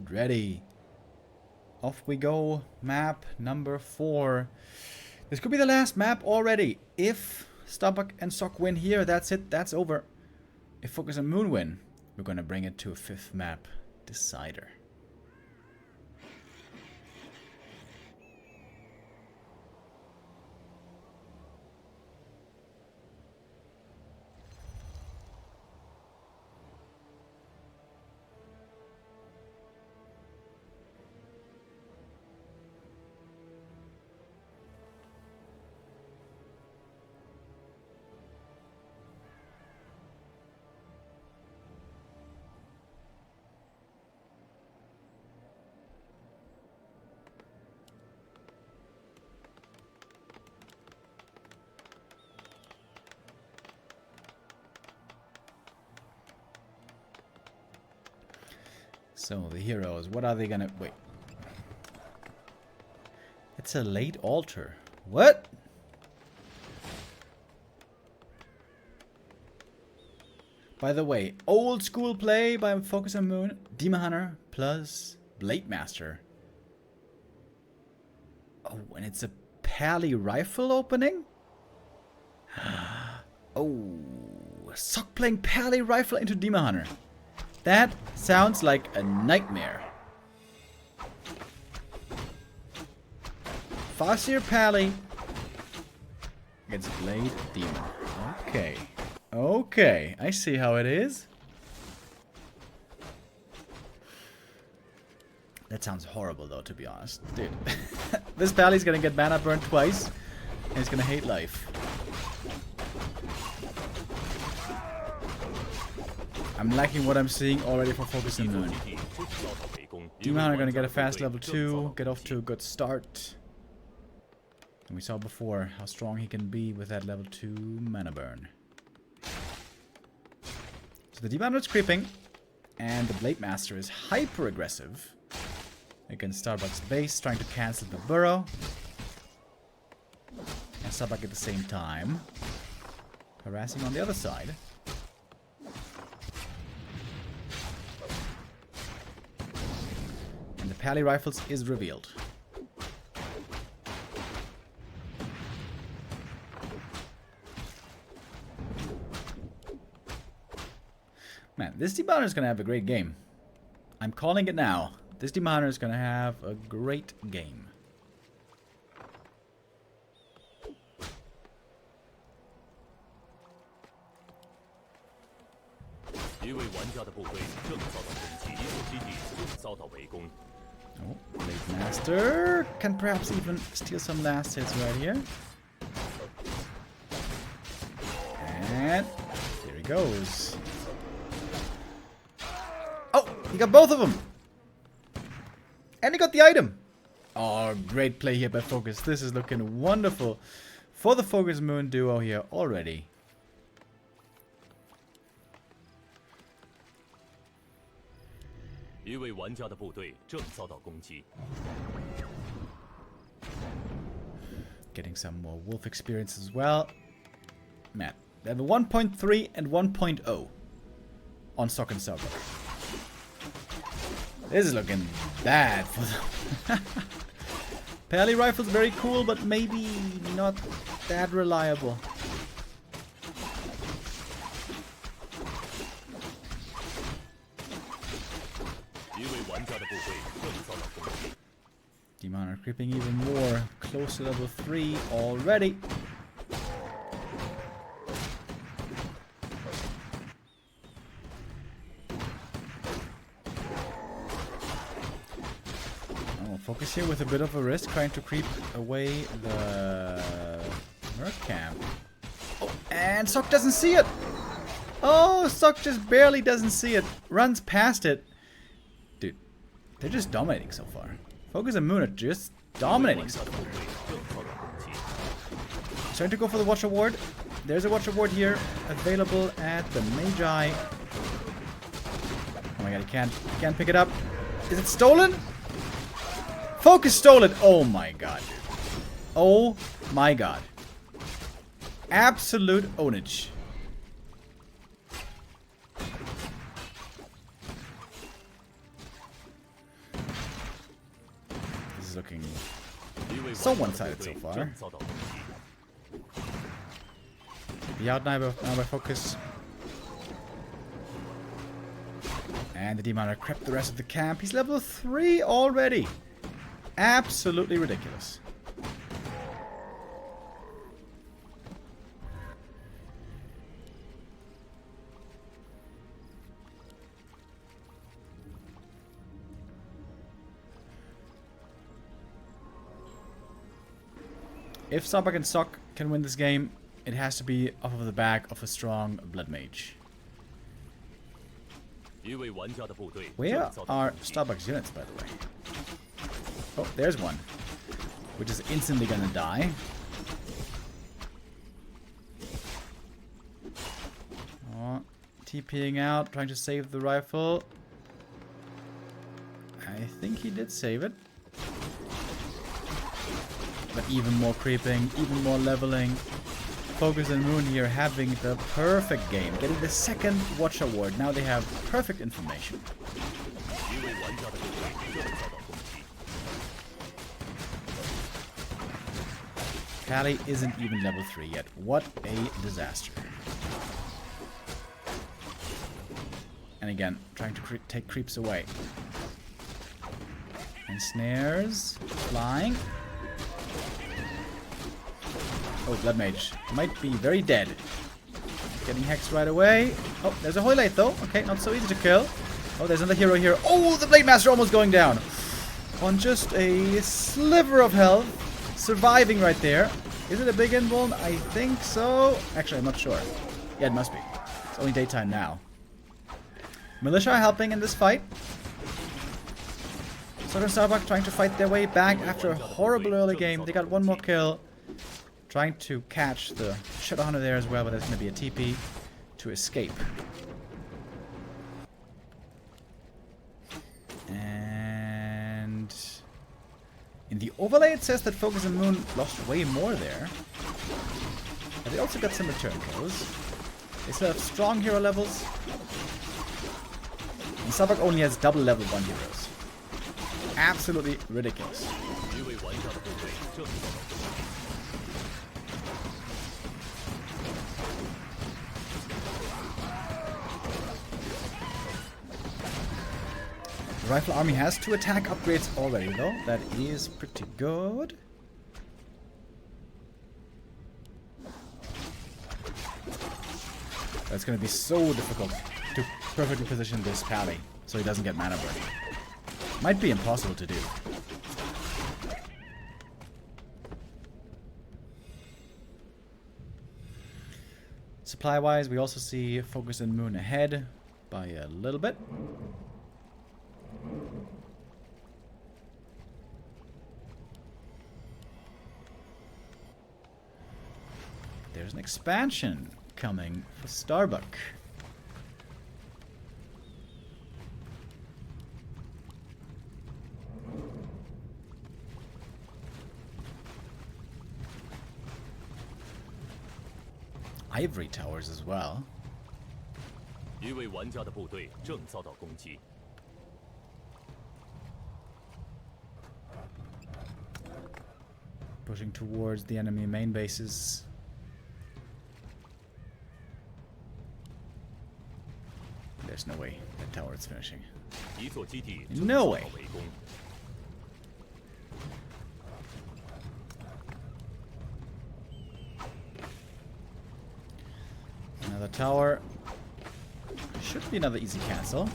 And ready. Off we go. Map number 4. This could be the last map already. If Starbuck and Sok win here, that's it. That's over. If FoCuS and Moon win, we're going to bring it to a 5th map. Decider. So, the heroes, what are they gonna... Wait. It's a late altar. What? By the way, old school play by FoCuS and Moon. Demon Hunter plus Blade Master. Oh, and it's a Pally rifle opening? Oh, Sok playing Pally rifle into Demon Hunter. That sounds like a nightmare. Farseer Pally against Blade Demon. Okay. Okay, I see how it is. That sounds horrible though, to be honest. Dude, this Pally's gonna get mana burned twice, and he's gonna hate life. I'm liking what I'm seeing already for FoCuS and Moon. Demon Hunter gonna get a fast level 2, get off to a good start. And we saw before how strong he can be with that level 2 mana burn. So the Demon Hunter is creeping, and the Blade Master is hyper aggressive against Starbuck's base, trying to cancel the burrow. And Starbuck at the same time harassing on the other side. And the Pally Rifles is revealed. Man, this Demon Hunter is going to have a great game. I'm calling it now. This Demon Hunter is going to have a great game. Oh, Blade Master can perhaps even steal some last hits right here. And here he goes. Oh, he got both of them. And he got the item. Oh, great play here by FoCuS. This is looking wonderful for the FoCuS Moon duo here already. Getting some more wolf experience as well. Man, they have a 1.3 and 1.0 on Sok and Starbuck. This is looking bad for them. Pally Rifle's very cool, but maybe not that reliable. Demon Hunter creeping even more close to level 3 already. FoCuS here with a bit of a risk, trying to creep away the Merc camp. Oh, and Sok doesn't see it! Oh, Sok just barely doesn't see it. Runs past it. Dude, they're just dominating so far. FoCuS and Moon are just dominating so far. Trying to go for the Watcher Ward. There's a Watcher Ward here, available at the Magi. Oh my god, he can't pick it up. Is it stolen? FoCuS stole it! Oh my god. Oh my god. Absolute ownage. So one-sided so far. Be out now by FoCuS. And the Demon Hunter crept the rest of the camp. He's level 3 already. Absolutely ridiculous. If Starbuck and Sok can win this game, it has to be off of the back of a strong Blood Mage. Where are Starbuck's units, by the way? Oh, there's one. Which is instantly gonna die. Oh, TPing out, trying to save the rifle. I think he did save it. But even more creeping, even more leveling. FoCuS and Moon here having the perfect game, getting the second Watch Award. Now they have perfect information. Pally isn't even level 3 yet. What a disaster. And again, trying to take creeps away. And snares, flying. Oh, Blood Mage might be very dead. Getting hexed right away. Oh, there's a Hoylite though. Okay, not so easy to kill. Oh, there's another hero here. Oh, the Blade Master almost going down. On just a sliver of health. Surviving right there. Is it a big invuln? I think so. Actually, I'm not sure. Yeah, it must be. It's only daytime now. Militia helping in this fight. Sok and Starbuck trying to fight their way back after a horrible early game. They got one more kill. Trying to catch the Shadow Hunter there as well, but there's going to be a TP to escape. And in the overlay it says that FoCuS and Moon lost way more there. But they also got some return kills. They still have strong hero levels. And Starbuck only has double level 1 heroes. Absolutely ridiculous. The Rifle Army has 2 attack upgrades already though. That is pretty good. That's going to be so difficult to perfectly position this Pally so he doesn't get mana burn. Might be impossible to do. Supply-wise, we also see FoCuS and Moon ahead by a little bit. There's an expansion coming for Starbuck. Ivory towers as well. Pushing towards the enemy main bases. There's no way that tower is finishing. No way. Another tower. Should be another easy cancel.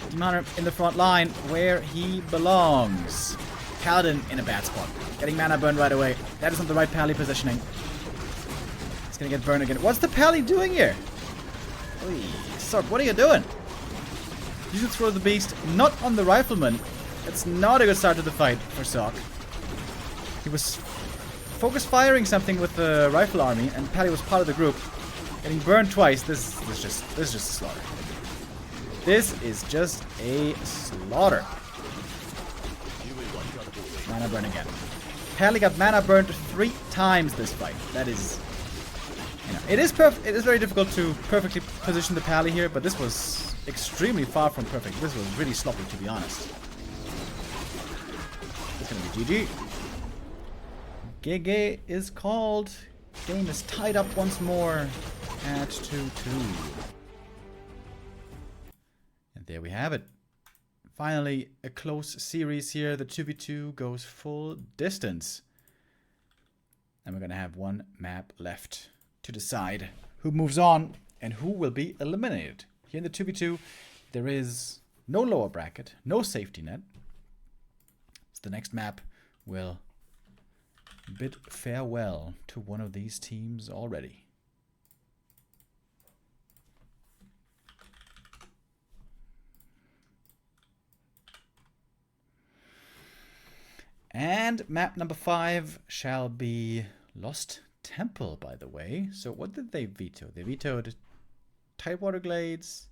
Demon Hunter in the front line where he belongs. Paladin in a bad spot. Getting mana burn right away. That is not the right Pally positioning. It's gonna get burned again. What's the Pally doing here? Oy, Sok, what are you doing? You should throw the beast not on the rifleman. That's not a good start to the fight for Sok. He was FoCuS firing something with the rifle army, and Pally was part of the group. Getting burned twice. This is just a slaughter. This is just a slaughter. Mana burn again. Pally got mana burned 3 times this fight. That is, you know, it is very difficult to perfectly position the Pally here, but this was extremely far from perfect. This was really sloppy, to be honest. It's gonna be GG. GG is called. Game is tied up once more at 2-2. And there we have it. Finally, a close series here. The 2v2 goes full distance. And we're going to have one map left to decide who moves on and who will be eliminated. Here in the 2v2, there is no lower bracket, no safety net. So the next map will bid farewell to one of these teams already. And map number 5 shall be Lost Temple, by the way. So what did they veto? They vetoed Tidewater Glades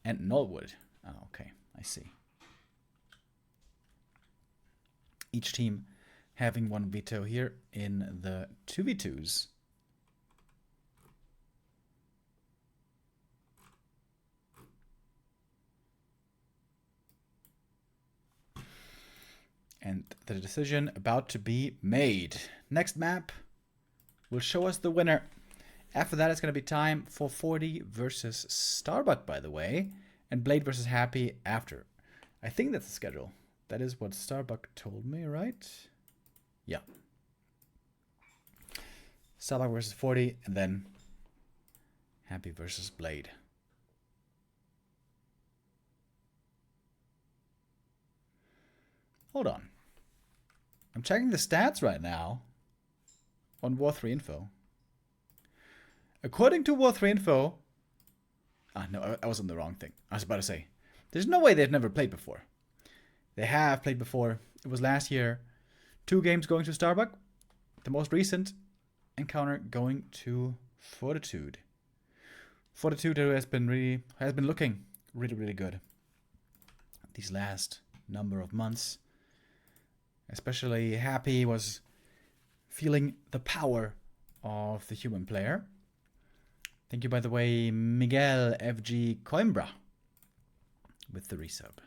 and Nullwood. Oh, okay, I see. Each team having one veto here in the 2v2s. And the decision about to be made. Next map will show us the winner. After that, it's going to be time for 40 versus Starbuck, by the way. And Blade versus Happy after. I think that's the schedule. That is what Starbuck told me, right? Yeah. Starbuck versus 40, and then Happy versus Blade. Hold on. I'm checking the stats right now on War3 Info. According to War3 Info... Ah, no, I was on the wrong thing. I was about to say, there's no way they've never played before. They have played before. It was last year. 2 games going to Starbuck. The most recent encounter going to Fortitude. Fortitude has been looking really good these last number of months. Especially Happy was feeling the power of the human player. Thank you, by the way, Miguel FG Coimbra with the resub.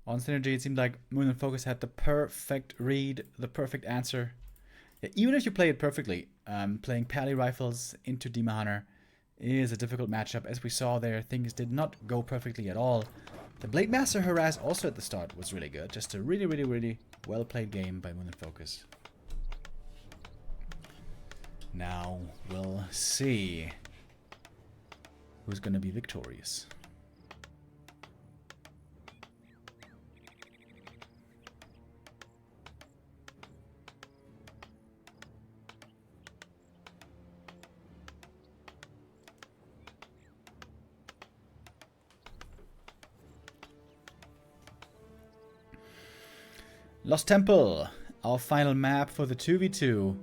On Synergy, it seemed like Moon and FoCuS had the perfect read, the perfect answer. Yeah, even if you play it perfectly, playing Pally Rifles into Demon Hunter is a difficult matchup. As we saw there, things did not go perfectly at all. The Blade Master Harass also at the start was really good. Just a really well played game by Moon and FoCuS. Now we'll see who's going to be victorious. Lost Temple, our final map for the 2v2.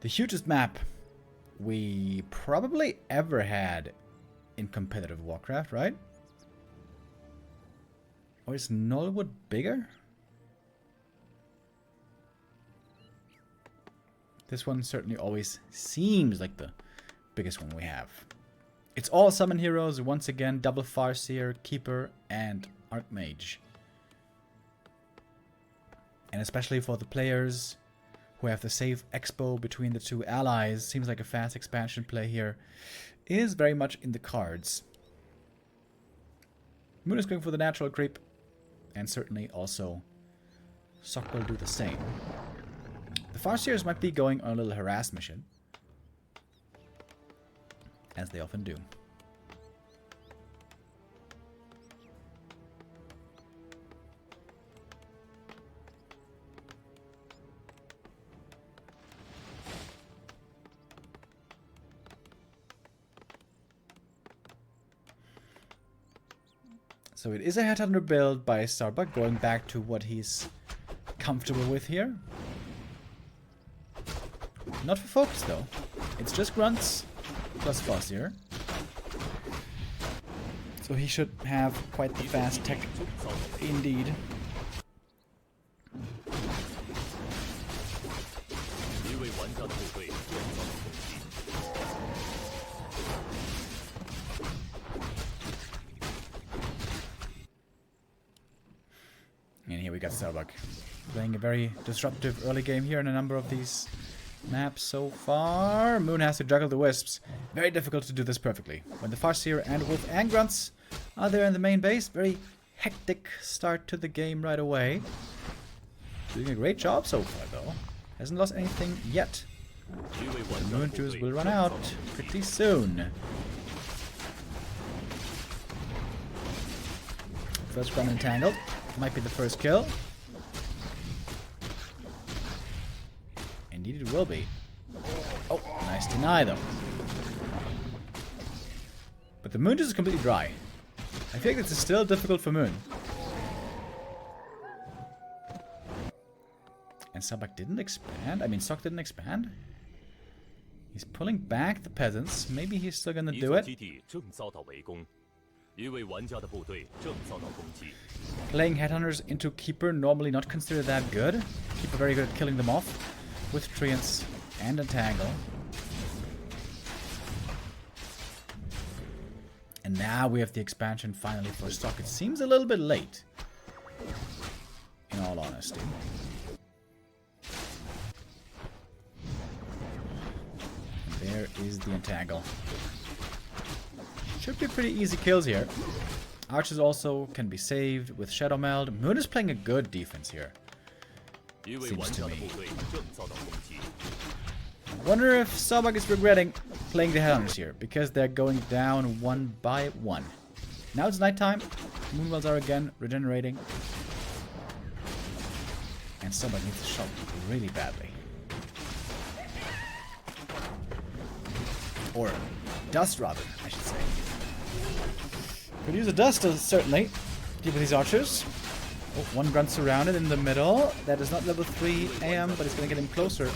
The hugest map we probably ever had in competitive Warcraft, right? Or is Nullwood bigger? This one certainly always seems like the biggest one we have. It's all summon heroes, once again, double Farseer, Keeper, and Archmage. And especially for the players who have the safe expo between the 2 allies, seems like a fast expansion play here is very much in the cards. Moon is going for the natural creep, and certainly also Sok will do the same. The Farseers might be going on a little harass mission, as they often do. So it is a Headhunter build by Starbuck, going back to what he's comfortable with here. Not for FoCuS though. It's just Grunts plus Farseer. So he should have quite the fast tech indeed. And here we got Starbuck playing a very disruptive early game here in a number of these maps so far. Moon has to juggle the wisps. Very difficult to do this perfectly. When the Farseer and Wolf and Grunts are there in the main base, very hectic start to the game right away. Doing a great job so far though. Hasn't lost anything yet. The Moon Juice will run out pretty soon. First run entangled. Might be the first kill. Indeed it will be. Oh, nice deny though. But the Moon Juice is completely dry. I feel like this is still difficult for Moon. And Starbuck didn't expand? I mean, Sok didn't expand? He's pulling back the peasants. Maybe he's still gonna do it. Playing headhunters into Keeper, normally not considered that good. Keeper very good at killing them off with Treants and Entangle. And now we have the expansion finally for Sok. It seems a little bit late, in all honesty. And there is the Entangle. Should be pretty easy kills here. Archers also can be saved with Shadow Meld. Moon is playing a good defense here, seems to me. I wonder if Starbuck is regretting playing the Headhunters here, because they're going down one by one. Now it's nighttime. Moonwells are again regenerating. And Starbuck needs a shot really badly. Or dust rather, I should say. Could use a dust, certainly. Deal with these archers. Oh, one grunt surrounded in the middle. That is not level 3 AM, but it's going to get him closer.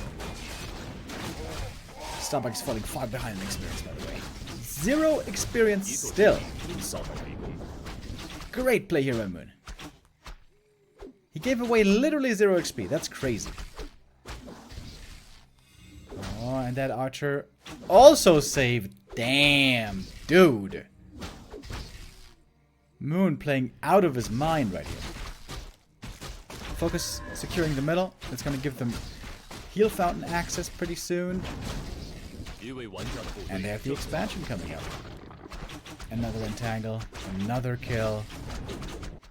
Starbuck is falling far behind in experience, by the way. 0 experience still. Great play here, Moon. He gave away literally 0 XP. That's crazy. Oh, and that archer also saved. Damn, dude. Moon playing out of his mind right here. FoCuS securing the middle. It's going to give them heal fountain access pretty soon. And they have the expansion coming up. Another entangle. Another kill.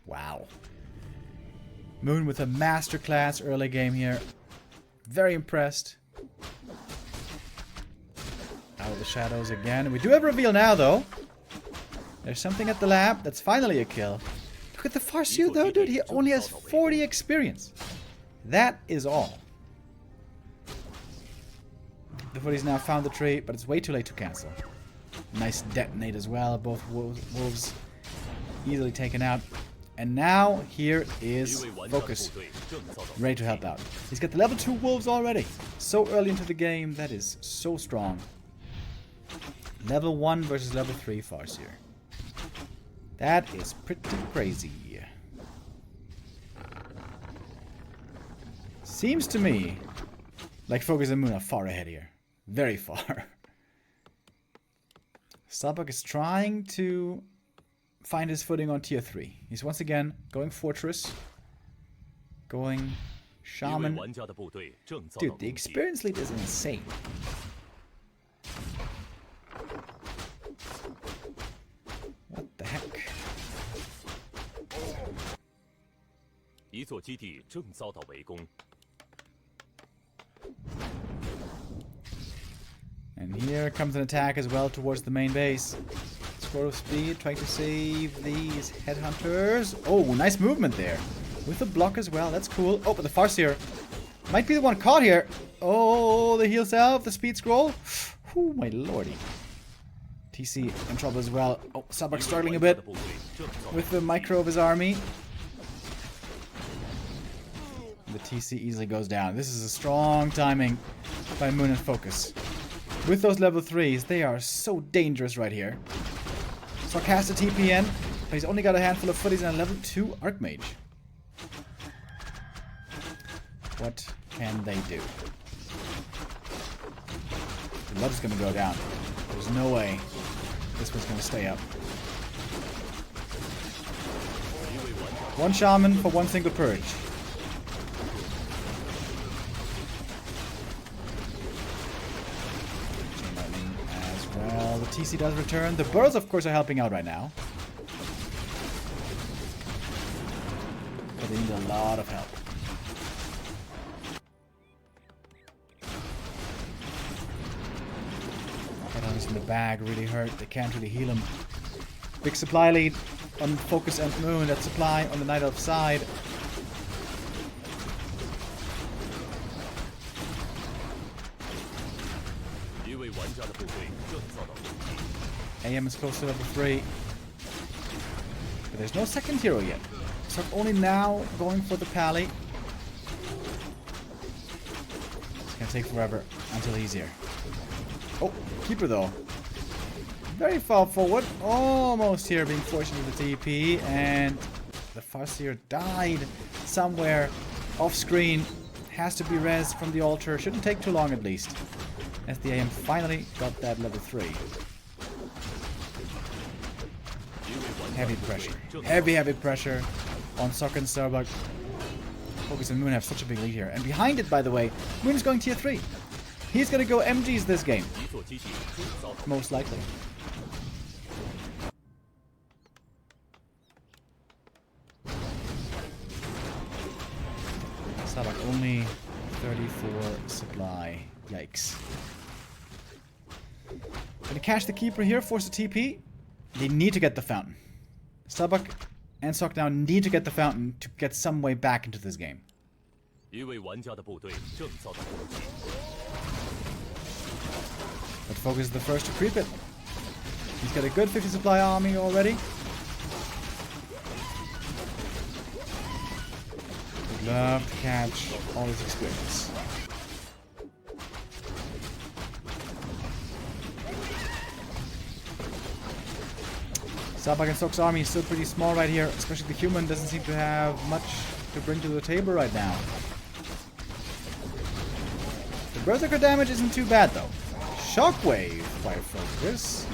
Wow. Moon with a masterclass early game here. Very impressed. Out of the shadows again. We do have a reveal now, though. There's something at the lab. That's finally a kill. Look at the Farseer, though, dude. He only has 40 experience. That is all. The Footy's now found the tree, but it's way too late to cancel. Nice detonate as well. Both wolves easily taken out. And now here is FoCuS, ready to help out. He's got the level 2 wolves already. So early into the game. That is so strong. Level 1 versus level 3 Farseer. That is pretty crazy. Seems to me like FoCuS and Moon are far ahead here. Very far. Starbuck is trying to find his footing on tier 3. He's once again going Fortress. Going Shaman. Dude, the experience lead is insane. What the heck? And here comes an attack as well towards the main base. Score of speed, trying to save these headhunters. Oh, nice movement there. With the block as well, that's cool. Oh, but the Farseer might be the one caught here. Oh, the heal self, the speed scroll. Oh, my lordy. TC in trouble as well. Oh, Starbuck struggling a bit with the micro of his army. The TC easily goes down. This is a strong timing by Moon and FoCuS. With those level 3s, they are so dangerous right here. Sok has the TPN, but he's only got a handful of footies and a level 2 Archmage. What can they do? blood is gonna go down. There's no way this one's gonna stay up. One shaman for one single purge. Chain lightning as well. The TC does return. The birds, of course, are helping out right now. But they need a lot of help. Headhunters in the bag really hurt. They can't really heal him. Big supply lead on FoCuS and Moon. That supply on the Night Elf side. AM is close to level 3. But there's no second hero yet. So only now going for the pally. It's gonna take forever until he's here. Oh, keeper though. Very far forward. Almost here, being forced into the TP. And the Farseer died somewhere off screen. Has to be rezzed from the altar. Shouldn't take too long at least. As the AM finally got that level 3. Heavy pressure. Heavy pressure on Sok and Starbuck. FoCuS and Moon have such a big lead here. And behind it, by the way, Moon is going tier 3. He's gonna go MGs this game. Most likely. Starbuck only 34 supply. Yikes. Gonna catch the keeper here, force the TP. They need to get the fountain. Starbuck and Sok now need to get the fountain to get some way back into this game. But FoCuS is the first to creep it. He's got a good 50 supply army already. Would love to catch all his experience. Starbuck and Sok's army is still pretty small right here, especially the human doesn't seem to have much to bring to the table right now. The berserker damage isn't too bad though. Shockwave by FoCuS.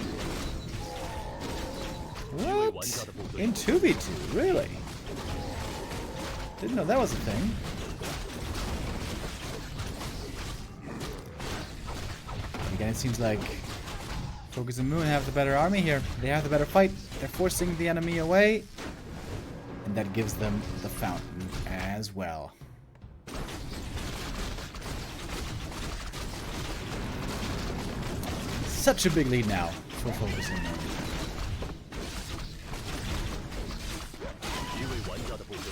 What? In 2v2, really? Didn't know that was a thing. Again, it seems like FoCuS and Moon have the better army here. They have the better fight. They're forcing the enemy away. And that gives them the fountain as well. Such a big lead now for FoCuS and Moon.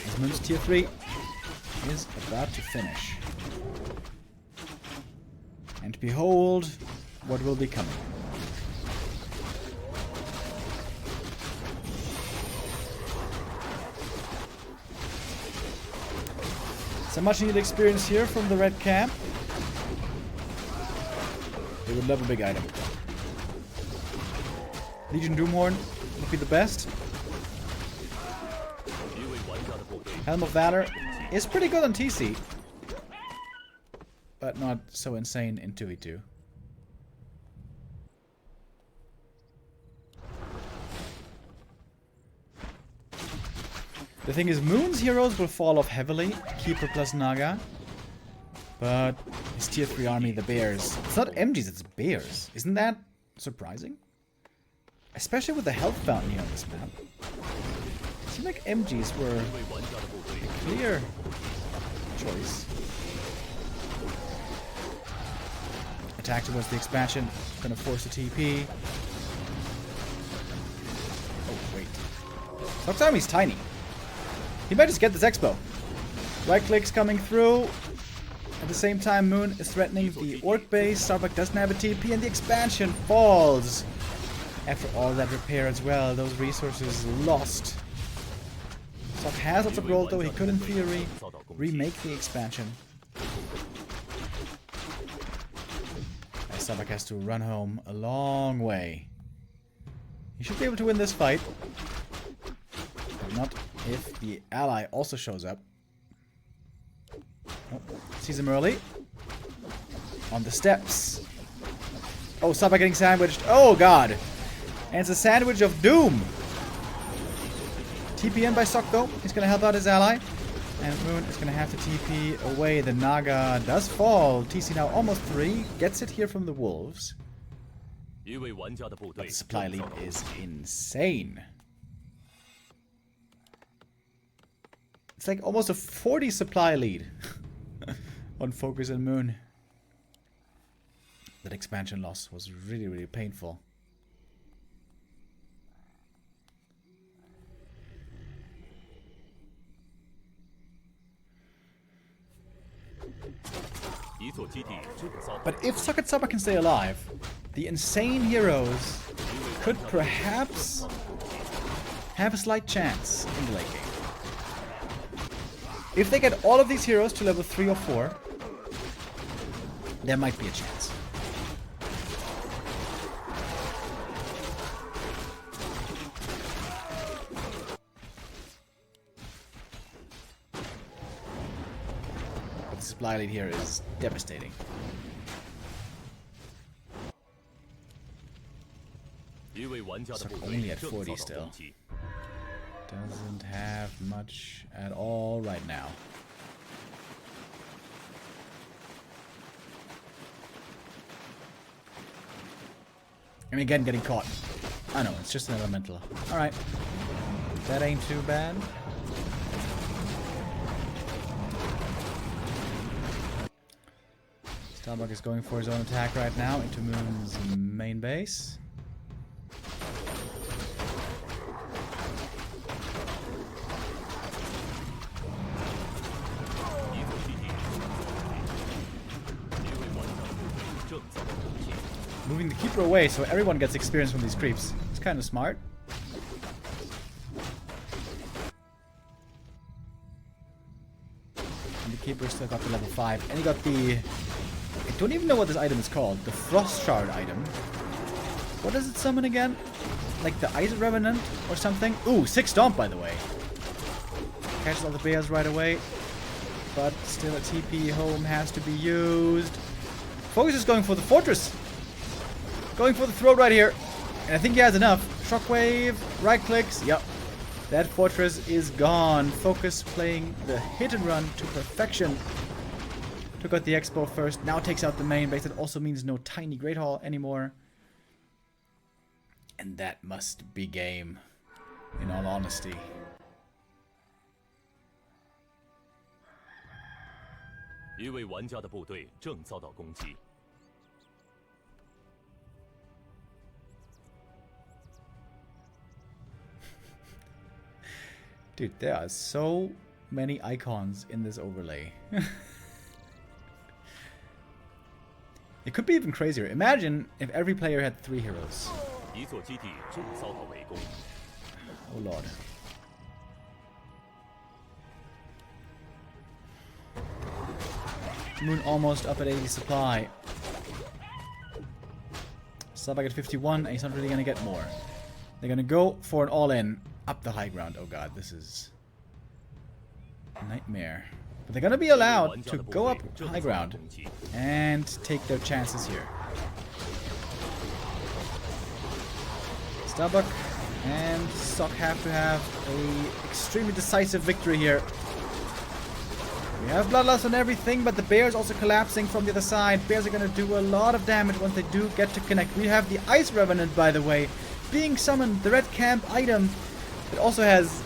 As Moon's tier 3 is about to finish. And behold what will be coming. So much needed experience here from the red camp. They would love a big item. Legion Doomhorn would be the best. Helm of Valor is pretty good on TC. But not so insane in 2v2. The thing is, Moon's heroes will fall off heavily. Keeper plus Naga. But his tier 3 army, the Bears. It's not MGs, it's Bears. Isn't that surprising? Especially with the health fountain here on this map. It seemed like MGs were a clear choice. Attack towards the expansion. Gonna force a TP. Oh, wait. Sok's army's tiny. He might just get this expo. Right click's coming through. At the same time, Moon is threatening the Orc base. Starbuck doesn't have a TP, and the expansion falls. After all that repair as well, those resources lost. Sok has lots of gold, though. He could, in theory, remake the expansion. As Starbuck has to run home a long way. He should be able to win this fight. But not if the ally also shows up. Oh, sees him early. On the steps. Oh, Starbuck getting sandwiched. Oh, God. And it's a sandwich of doom. TP in by Sok, though. He's going to help out his ally. And Moon is going to have to TP away. The Naga does fall. TC now almost 3. Gets it here from the Wolves. But the supply lead is insane. It's like almost a 40 supply lead on FoCuS and Moon. That expansion loss was really, really painful. But if Sok Starbuck can stay alive, the insane heroes could perhaps have a slight chance in the late game. If they get all of these heroes to level 3 or 4, there might be a chance. But the supply lead here is devastating. Sok only at 40 still. Doesn't have much at all right now. And again, getting caught. I know, it's just an elemental. Alright. That ain't too bad. Starbuck is going for his own attack right now into Moon's main base. Moving the keeper away so everyone gets experience from these creeps. It's kind of smart. And the keeper still got the level 5. And he got the... I don't even know what this item is called. The Frost Shard item. What does it summon again? Like the Ice Revenant or something? Ooh, 6 Stomp, by the way. Catches all the bears right away. But still a TP home has to be used. FoCuS is going for the Fortress. Going for the throat right here. And I think he has enough. Shockwave, right clicks. Yep. That fortress is gone. FoCuS playing the hit and run to perfection. Took out the Expo first. Now takes out the main base. That also means no tiny Great Hall anymore. And that must be game. In all honesty. Dude, there are so many icons in this overlay. It could be even crazier. Imagine if every player had 3 heroes. Oh lord. Moon almost up at 80 supply. Starbuck at 51, and he's not really gonna get more. They're gonna go for an all-in. Up the high ground. Oh god, this is a nightmare. But they're gonna be allowed to go up high ground and take their chances here. Starbuck and Sok have to have a extremely decisive victory here. We have Bloodlust on everything, but the bears also collapsing from the other side. Bears are gonna do a lot of damage once they do get to connect. We have the Ice Revenant, by the way, being summoned. The red camp item. It also has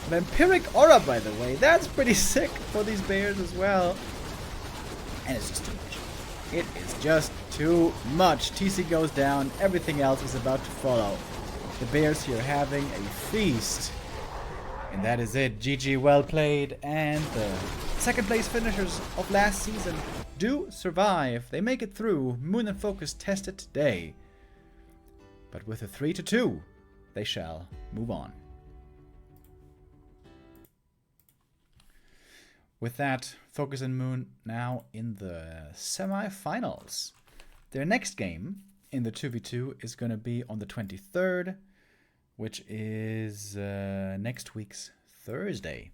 Vampiric Aura, by the way. That's pretty sick for these bears as well. And it's just too much. It is just too much. TC goes down. Everything else is about to follow. The bears here having a feast. And that is it. GG, well played. And the second place finishers of last season do survive. They make it through. Moon and FoCuS tested today. But with a 3-2, they shall move on. With that, FoCuS and Moon now in the semi-finals. Their next game in the 2v2 is going to be on the 23rd, which is next week's Thursday.